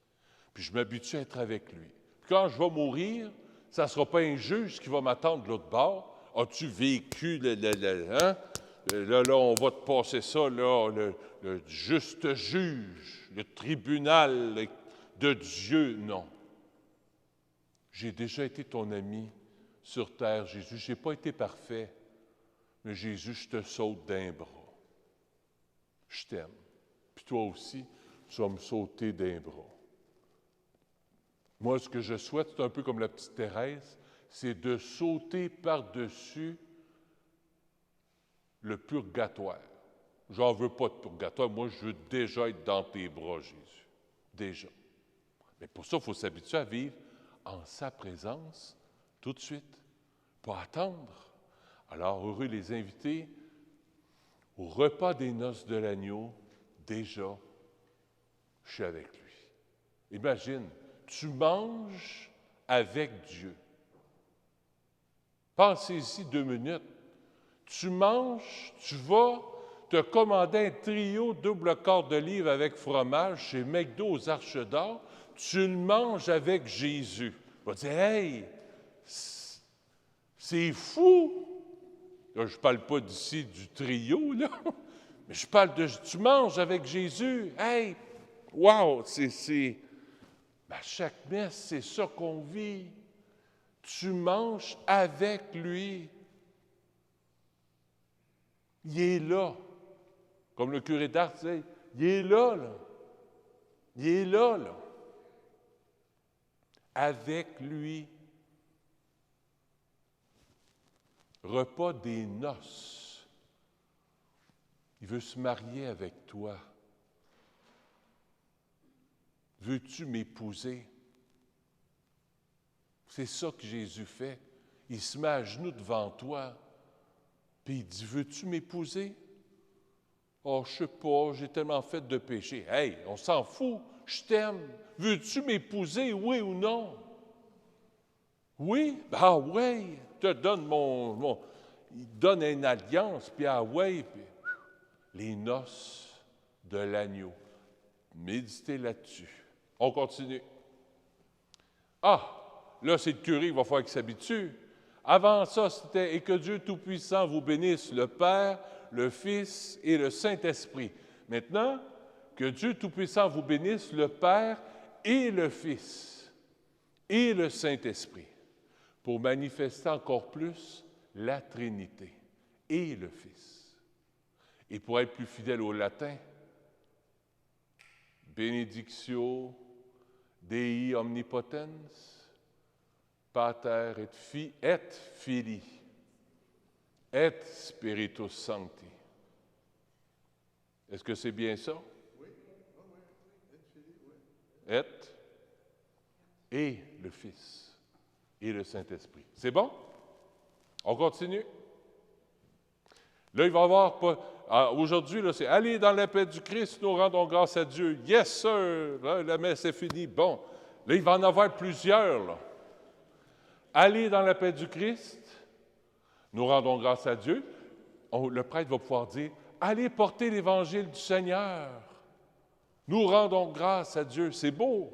A: Puis je m'habitue à être avec lui. Puis quand je vais mourir, ça ne sera pas un juge qui va m'attendre de l'autre bord. As-tu vécu hein? Là, on va te passer ça, là, le juste juge, le tribunal de Dieu. Non. J'ai déjà été ton ami sur terre, Jésus. Je n'ai pas été parfait. Mais Jésus, je te saute d'un bras. Je t'aime. Puis toi aussi, tu vas me sauter d'un bras. Moi, ce que je souhaite, c'est un peu comme la petite Thérèse, c'est de sauter par-dessus le purgatoire. J'en veux pas de purgatoire. Moi, je veux déjà être dans tes bras, Jésus. Déjà. Mais pour ça, il faut s'habituer à vivre en sa présence tout de suite. Pas attendre. Alors, heureux les invités, au repas des noces de l'agneau, déjà, je suis avec lui. Imagine, tu manges avec Dieu. Pensez-y 2 minutes. Tu manges, tu vas te commander un trio double quart de livre avec fromage chez McDo aux Arches d'Or, tu le manges avec Jésus. Tu vas dire, hey, c'est fou! Là, je ne parle pas d'ici du trio, là, mais je parle de tu manges avec Jésus. Hey! Wow! À chaque messe, c'est ça qu'on vit. Tu manges avec lui. Il est là. Comme le curé d'Ars disait, il est là, là. Il est là, là. Avec lui. Repas des noces. Il veut se marier avec toi. Veux-tu m'épouser? C'est ça que Jésus fait. Il se met à genoux devant toi, puis il dit, veux-tu m'épouser? Oh, je sais pas, j'ai tellement fait de péché. Hey, on s'en fout, je t'aime. Veux-tu m'épouser, oui ou non? Oui? Ah oui, te donne il donne une alliance, puis ah oui, puis les noces de l'agneau. Méditez là-dessus. On continue. Ah, là, c'est le curé, il va falloir qu'il s'habitue. Avant ça, c'était « Et que Dieu Tout-Puissant vous bénisse, le Père, le Fils et le Saint-Esprit. » Maintenant, que Dieu Tout-Puissant vous bénisse, le Père et le Fils. et le Saint-Esprit, pour manifester encore plus la Trinité et le Fils. Et pour être plus fidèle au latin, Benedictio Dei omnipotens, Pater et Filii, et Spiritus Sancti. Est-ce que c'est bien ça? Oui. Et le Fils et le Saint-Esprit. C'est bon? On continue? Là, il va y avoir pas. Aujourd'hui, là, c'est aller dans la paix du Christ, nous rendons grâce à Dieu. Yes, sir! Là, la messe est finie. Bon. Là, il va en avoir plusieurs. Là. Aller dans la paix du Christ, nous rendons grâce à Dieu. Le prêtre va pouvoir dire, allez porter l'Évangile du Seigneur. Nous rendons grâce à Dieu. C'est beau.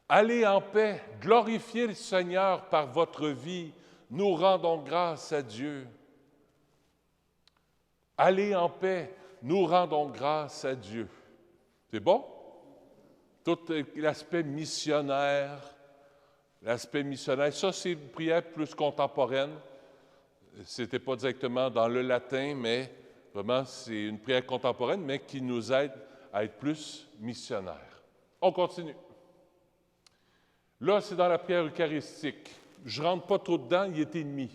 A: Allez en paix, glorifiez le Seigneur par votre vie. Nous rendons grâce à Dieu. Allez en paix, nous rendons grâce à Dieu. C'est bon? Tout l'aspect missionnaire, ça c'est une prière plus contemporaine. Ce n'était pas directement dans le latin, mais vraiment c'est une prière contemporaine, mais qui nous aide à être plus missionnaires. On continue. Là, c'est dans la prière eucharistique. Je ne rentre pas trop dedans, il est ennemi.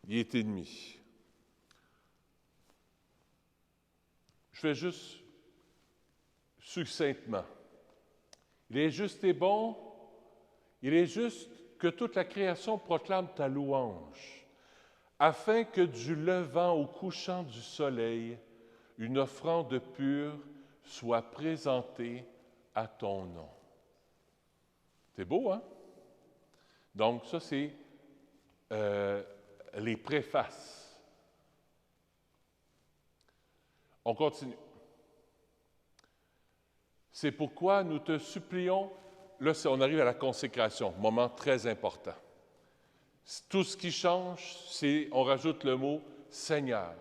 A: Il est ennemi. Je fais juste succinctement. Il est juste et bon, il est juste que toute la création proclame ta louange, afin que du levant au couchant du soleil, une offrande pure soit présentée à ton nom. C'est beau, hein? Donc, ça, c'est les préfaces. On continue. C'est pourquoi nous te supplions, là, on arrive à la consécration, moment très important. Tout ce qui change, c'est, on rajoute le mot « Seigneur ».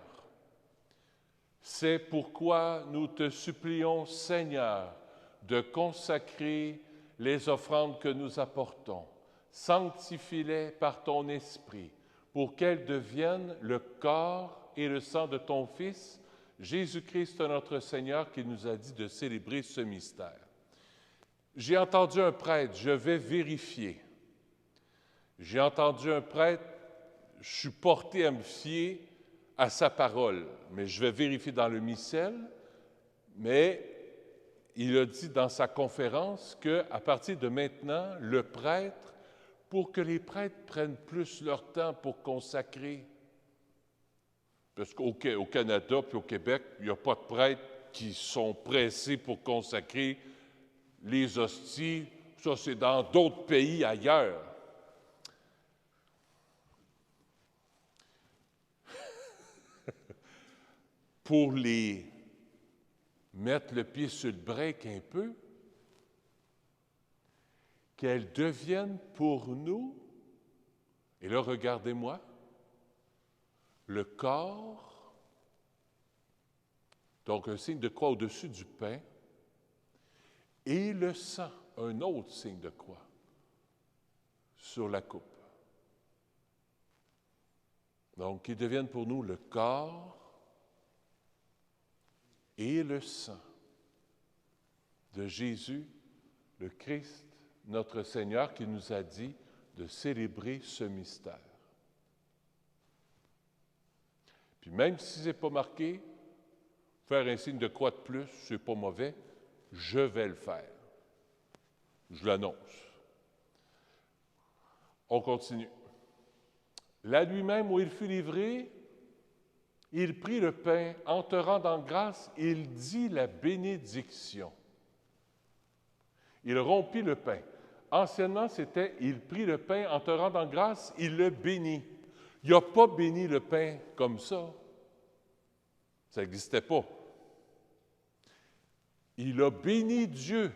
A: C'est pourquoi nous te supplions, Seigneur, de consacrer les offrandes que nous apportons. Sanctifie-les par ton Esprit, pour qu'elles deviennent le corps et le sang de ton Fils, Jésus-Christ notre Seigneur, qui nous a dit de célébrer ce mystère. J'ai entendu un prêtre, je vais vérifier. J'ai entendu un prêtre, je suis porté à me fier à sa parole, mais je vais vérifier dans le missel, mais il a dit dans sa conférence qu'à partir de maintenant, le prêtre, pour que les prêtres prennent plus leur temps pour consacrer, parce qu'au Canada puis au Québec, il n'y a pas de prêtres qui sont pressés pour consacrer les hosties. Ça, c'est dans d'autres pays ailleurs. Pour les mettre le pied sur le break un peu, qu'elles deviennent pour nous, et là, regardez-moi, le corps, donc un signe de croix au-dessus du pain, et le sang, un autre signe de croix, sur la coupe. Donc, qu'ils deviennent pour nous le corps et le sang de Jésus, le Christ, notre Seigneur, qui nous a dit de célébrer ce mystère. Puis même si ce n'est pas marqué, faire un signe de croix de plus, ce n'est pas mauvais, je vais le faire. Je l'annonce. On continue. La nuit même où il fut livré, il prit le pain, en te rendant grâce, il dit la bénédiction. Il rompit le pain. Anciennement, c'était « il prit le pain, en te rendant grâce, il le bénit ». Il n'a pas béni le pain comme ça. Ça n'existait pas. Il a béni Dieu.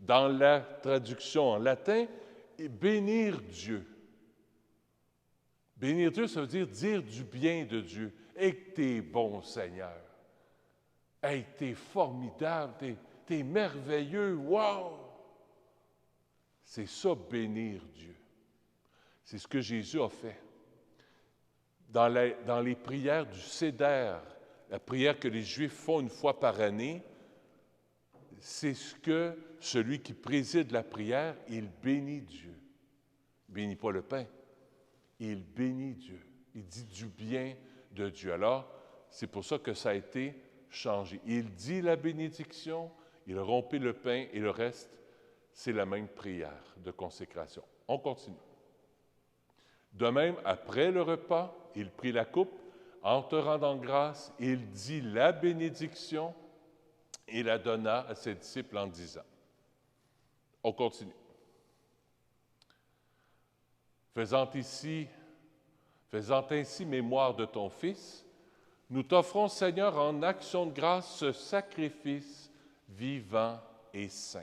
A: Dans la traduction en latin, bénir Dieu. Bénir Dieu, ça veut dire du bien de Dieu. Et que t'es bon, Seigneur. Hey, t'es formidable, t'es merveilleux, wow! C'est ça, bénir Dieu. C'est ce que Jésus a fait. Dans les prières du Seder, la prière que les Juifs font une fois par année, c'est ce que celui qui préside la prière, il bénit Dieu. Il ne bénit pas le pain, il bénit Dieu. Il dit du bien de Dieu. Alors, c'est pour ça que ça a été changé. Il dit la bénédiction, il rompit le pain et le reste, c'est la même prière de consécration. On continue. De même, après le repas, il prit la coupe, en te rendant grâce, il dit la bénédiction et la donna à ses disciples en disant. On continue. Faisant ainsi mémoire de ton Fils, nous t'offrons, Seigneur, en action de grâce, ce sacrifice vivant et saint.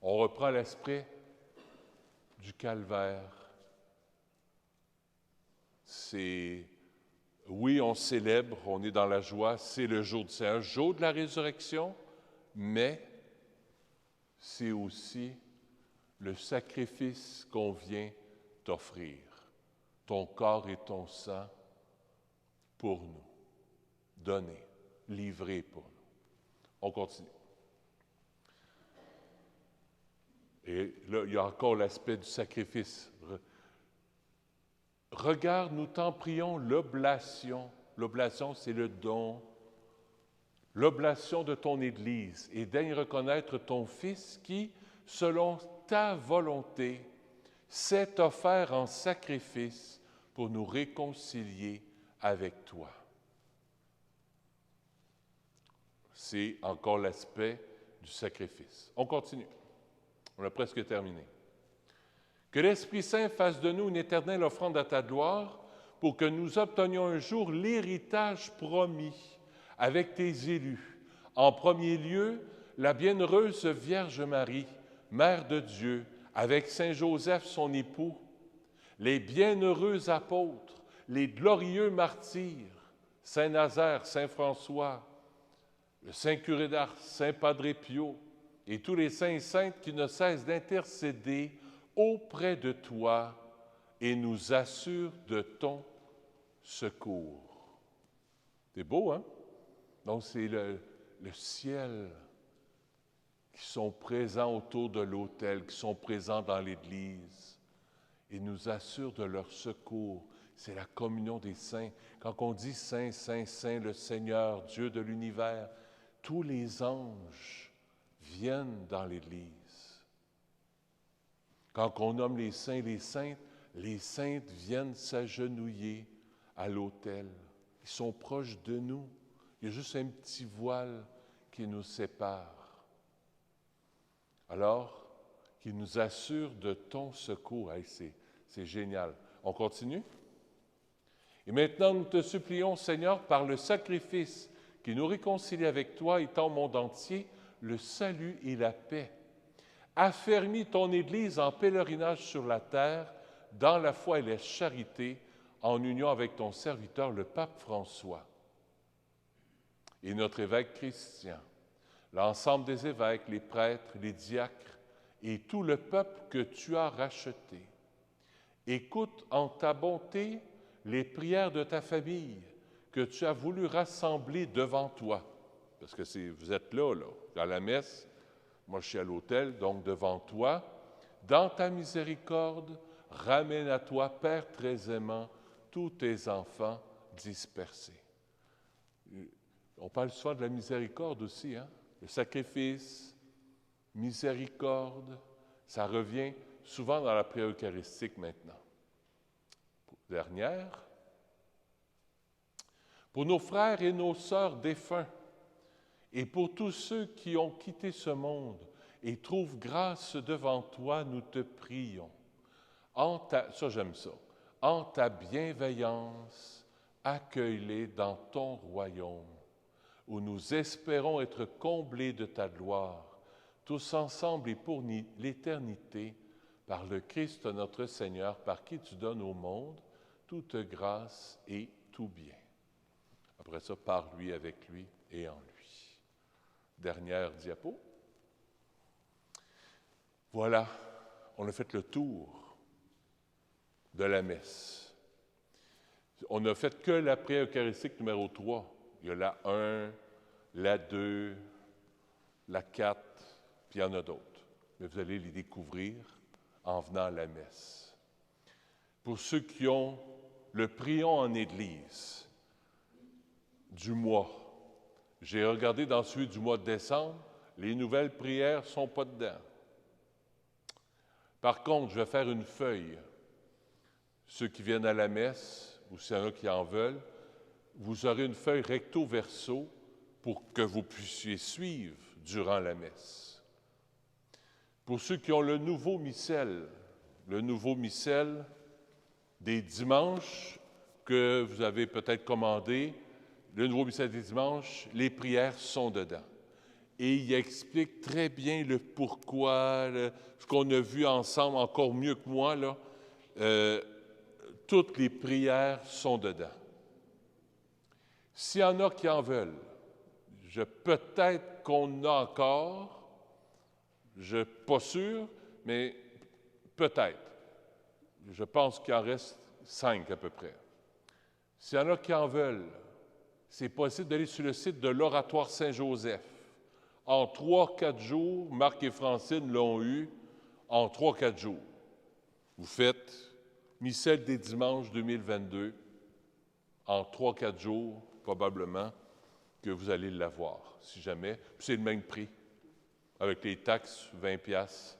A: On reprend l'esprit du calvaire. Oui, on célèbre, on est dans la joie, c'est un jour de la résurrection, mais c'est aussi le sacrifice qu'on vient t'offrir, ton corps et ton sang pour nous, donné, livré pour nous. On continue. Et là, il y a encore l'aspect du sacrifice. Regarde, nous t'en prions, l'oblation. L'oblation, c'est le don. L'oblation de ton Église. Et daigne reconnaître ton Fils qui, selon ta volonté, s'est offert en sacrifice pour nous réconcilier avec toi. C'est encore l'aspect du sacrifice. On continue. On a presque terminé. Que l'Esprit Saint fasse de nous une éternelle offrande à ta gloire pour que nous obtenions un jour l'héritage promis avec tes élus. En premier lieu, la bienheureuse Vierge Marie, Mère de Dieu, avec Saint Joseph, son époux, les bienheureux apôtres, les glorieux martyrs, Saint Nazaire, Saint François, le Saint Curé d'Ars, Saint Padre Pio, et tous les saints et saintes qui ne cessent d'intercéder auprès de toi et nous assurent de ton secours. C'est beau, hein? Donc, c'est le ciel qui sont présents autour de l'autel, qui sont présents dans l'Église et nous assurent de leur secours. C'est la communion des saints. Quand on dit Saint, Saint, Saint, le Seigneur, Dieu de l'univers, tous les anges viennent dans l'Église. Quand on nomme les saints et les saintes viennent s'agenouiller à l'autel. Ils sont proches de nous. Il y a juste un petit voile qui nous sépare. Alors, qu'il nous assure de ton secours. Hey, c'est génial. On continue? Et maintenant, nous te supplions, Seigneur, par le sacrifice qui nous réconcilie avec toi et ton monde entier, le salut et la paix. Affermis ton Église en pèlerinage sur la terre, dans la foi et la charité, en union avec ton serviteur, le pape François, et notre évêque Christian, l'ensemble des évêques, les prêtres, les diacres, et tout le peuple que tu as racheté. Écoute en ta bonté les prières de ta famille que tu as voulu rassembler devant toi. Parce que vous êtes là, à la messe. Moi, je suis à l'autel, donc devant toi. Dans ta miséricorde, ramène à toi, Père très aimant, tous tes enfants dispersés. On parle souvent de la miséricorde aussi, hein? Le sacrifice, miséricorde, ça revient souvent dans la prière eucharistique maintenant. Dernière, pour nos frères et nos sœurs défunts, et pour tous ceux qui ont quitté ce monde et trouvent grâce devant toi, nous te prions. Ça, j'aime ça. En ta bienveillance, accueille-les dans ton royaume, où nous espérons être comblés de ta gloire, tous ensemble et pour l'éternité, par le Christ notre Seigneur, par qui tu donnes au monde toute grâce et tout bien. Après ça, par lui, avec lui et en lui. dernière diapo. Voilà, on a fait le tour de la messe. On n'a fait que la prière eucharistique numéro 3. Il y a la 1, la 2, la 4, puis il y en a d'autres. Mais vous allez les découvrir en venant à la messe. Pour ceux qui ont le prions en Église du mois, j'ai regardé dans celui du mois de décembre, les nouvelles prières ne sont pas dedans. Par contre, je vais faire une feuille. Ceux qui viennent à la messe, ou s'il y en a qui en veulent, vous aurez une feuille recto-verso pour que vous puissiez suivre durant la messe. Pour ceux qui ont le nouveau missel des dimanches que vous avez peut-être commandé, le nouveau missel des dimanches, les prières sont dedans. Et il explique très bien le pourquoi, ce qu'on a vu ensemble, encore mieux que moi, là. Toutes les prières sont dedans. S'il y en a qui en veulent, peut-être qu'on a encore, je ne suis pas sûr, mais peut-être. Je pense qu'il en reste 5 à peu près. S'il y en a qui en veulent, c'est possible d'aller sur le site de l'Oratoire Saint-Joseph. En 3-4 jours, Marc et Francine l'ont eu en 3-4 jours. Vous faites Missel des dimanches 2022, en 3-4 jours, probablement, que vous allez l'avoir, si jamais. Puis c'est le même prix, avec les taxes, 20 $.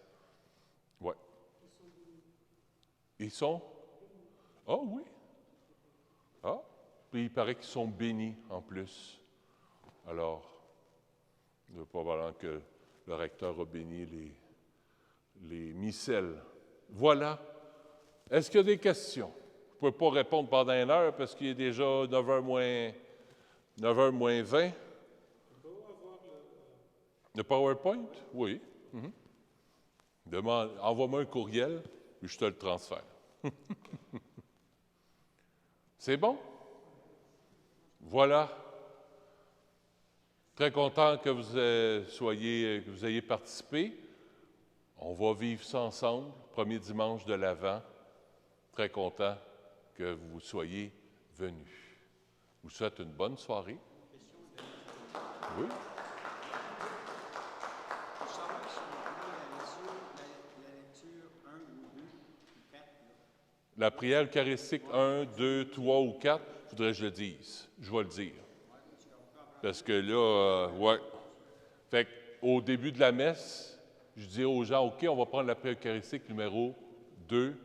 A: Oui. Ils sont? Ah oui. Ah, puis il paraît qu'ils sont bénis en plus. Alors, probablement que le recteur a béni les missels. Voilà. Est-ce qu'il y a des questions? Je ne peux pas répondre pendant 1 heure parce qu'il est déjà 9h moins 20. Le PowerPoint? Oui. Envoie-moi un courriel et je te le transfère. C'est bon? Voilà. Très content que vous ayez participé. On va vivre ça ensemble, premier dimanche de l'Avent. Très content que vous soyez venus. Je vous souhaite une bonne soirée. Oui. La prière eucharistique 1, 2, 3 ou 4, il faudrait que je le dise. Je vais le dire. Parce que là, ouais. Fait qu'au début de la messe, je dis aux gens, OK, on va prendre la prière eucharistique numéro 2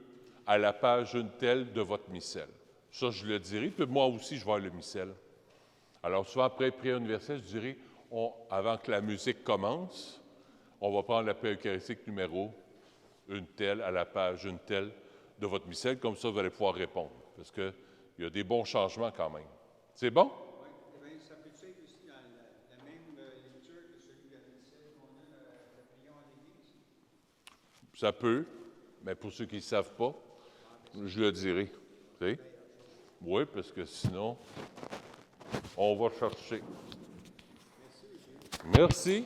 A: à la page une telle de votre missel. Ça, je le dirai. Puis moi aussi, je vais avoir le missel. Alors, souvent, après prière universelle, je dirais, avant que la musique commence, on va prendre la prière eucharistique numéro une telle à la page une telle de votre missel. Comme ça, vous allez pouvoir répondre. Parce qu'il y a des bons changements quand même. C'est bon?
C: Oui. Eh bien, ça peut être aussi dans la même lecture que celui de la missel qu'on a, le prions en l'Église?
A: Ça peut, mais pour ceux qui ne savent pas, je le dirai. Oui, parce que sinon, on va chercher. Merci.